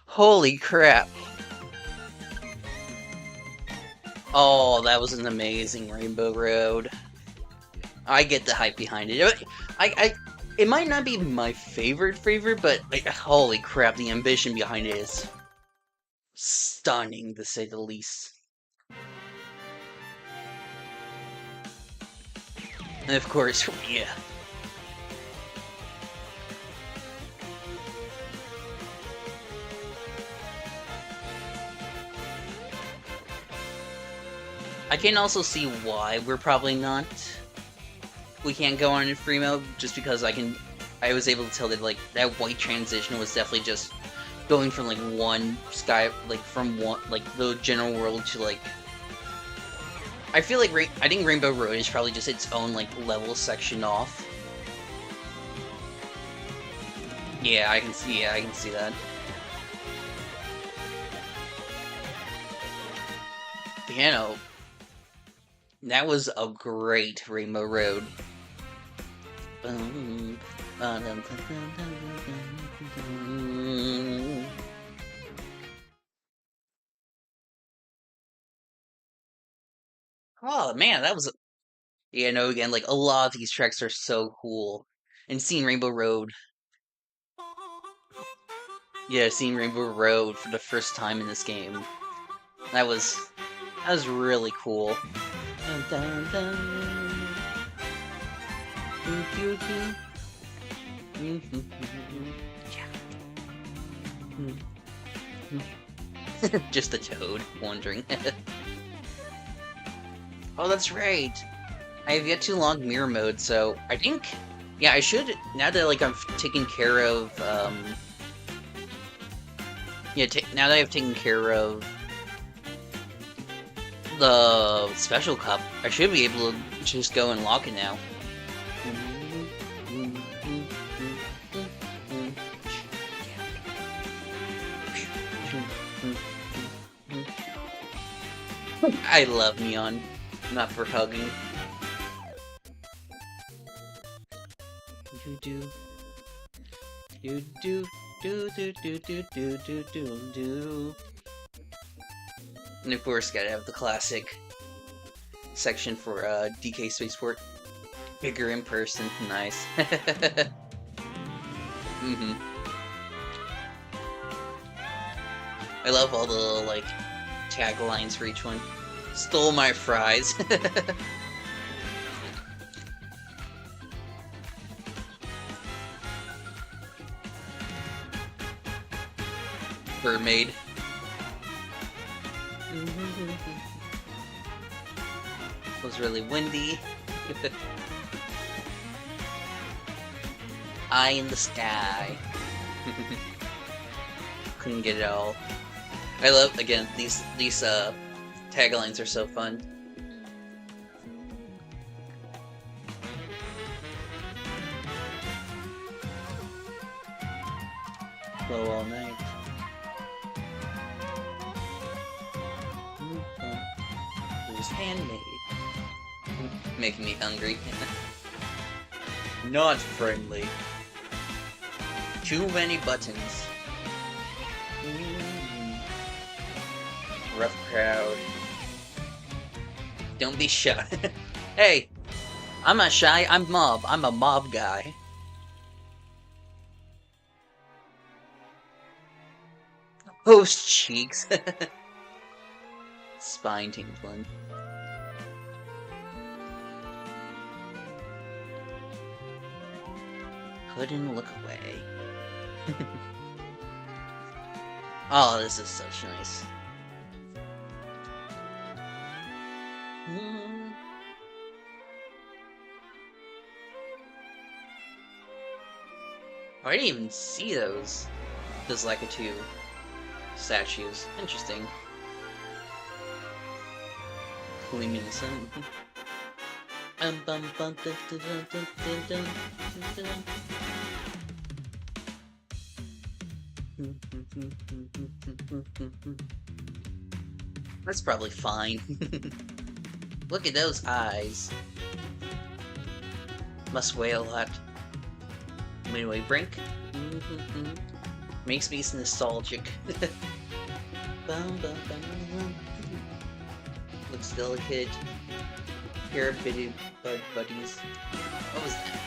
Speaker 1: Holy crap. Oh, that was an amazing Rainbow Road. I get the hype behind it. It might not be my favorite, but like, holy crap, the ambition behind it is stunning, to say the least. And of course, yeah. I can also see why we're probably not. We can't go on in free mode just because I was able to tell that like that white transition was definitely just going from like one sky, like from one like the general world to like. I feel like I think Rainbow Road is probably just its own like level section off. Yeah, I can see that. Piano. That was a great Rainbow Road. Oh man, that was... Yeah, no, again, like, a lot of these tracks are so cool. And seeing Rainbow Road... Yeah, seeing Rainbow Road for the first time in this game. That was really cool. Just a toad, wandering. Oh, that's right! I have yet to log mirror mode, so I think... Yeah, I should... Now that, like, I've taken care of, Yeah, now that I've taken care of the special cup, I should be able to just go and lock it now. I love Neon. Not for hugging. Do do do do do do do do do do. And of course, gotta have the classic section for DK Spaceport. Bigger in person, nice. Mm-hmm. I love all the little, like, taglines for each one. Stole my fries. Mermaid. It was really windy. Eye in the sky. Couldn't get it all. I love, again, these taglines are so fun. Flow all night. It was handmade. Making me hungry. Not friendly. Too many buttons. Rough crowd. Don't be shy. Hey! I'm not shy, I'm mob. I'm a mob guy. Post cheeks. Spine tingling. Couldn't look away. Oh, this is such nice. I didn't even see those Bizleka 2 statues. Interesting. Luminescent. That's probably fine. Look at those eyes. Must weigh a lot. Midway brink. Makes me nostalgic. Looks delicate. Pair of bitty buddies. What was that?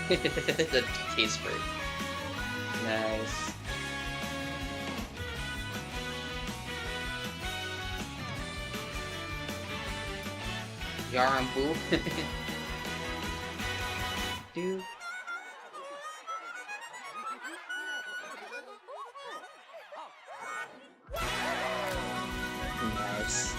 Speaker 1: The case bird. Nice. Yarambu. Dude. Nice.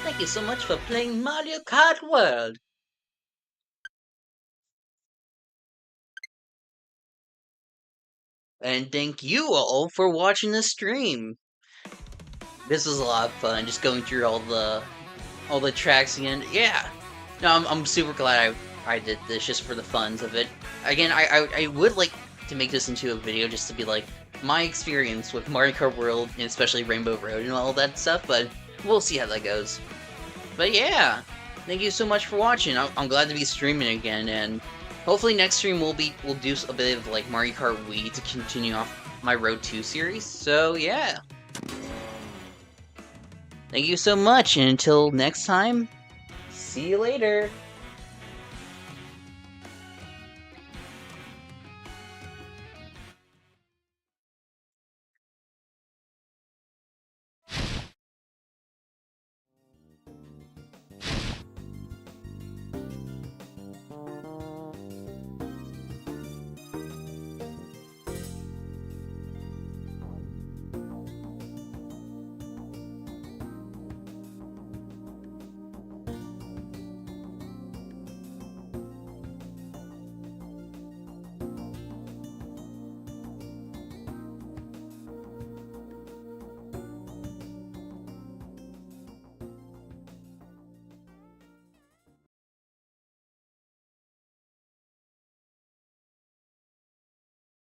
Speaker 1: Thank you so much for playing Mario Kart World. And thank you all for watching the stream. This was a lot of fun, just going through all the tracks again. Yeah, no, I'm super glad I did this just for the funs of it. Again, I would like to make this into a video just to be like my experience with Mario Kart World and especially Rainbow Road and all that stuff. But we'll see how that goes. But yeah, thank you so much for watching. I'm glad to be streaming again, and hopefully next stream we'll do a bit of like Mario Kart Wii to continue off my Road 2 series. So yeah. Thank you so much, and until next time, see you later.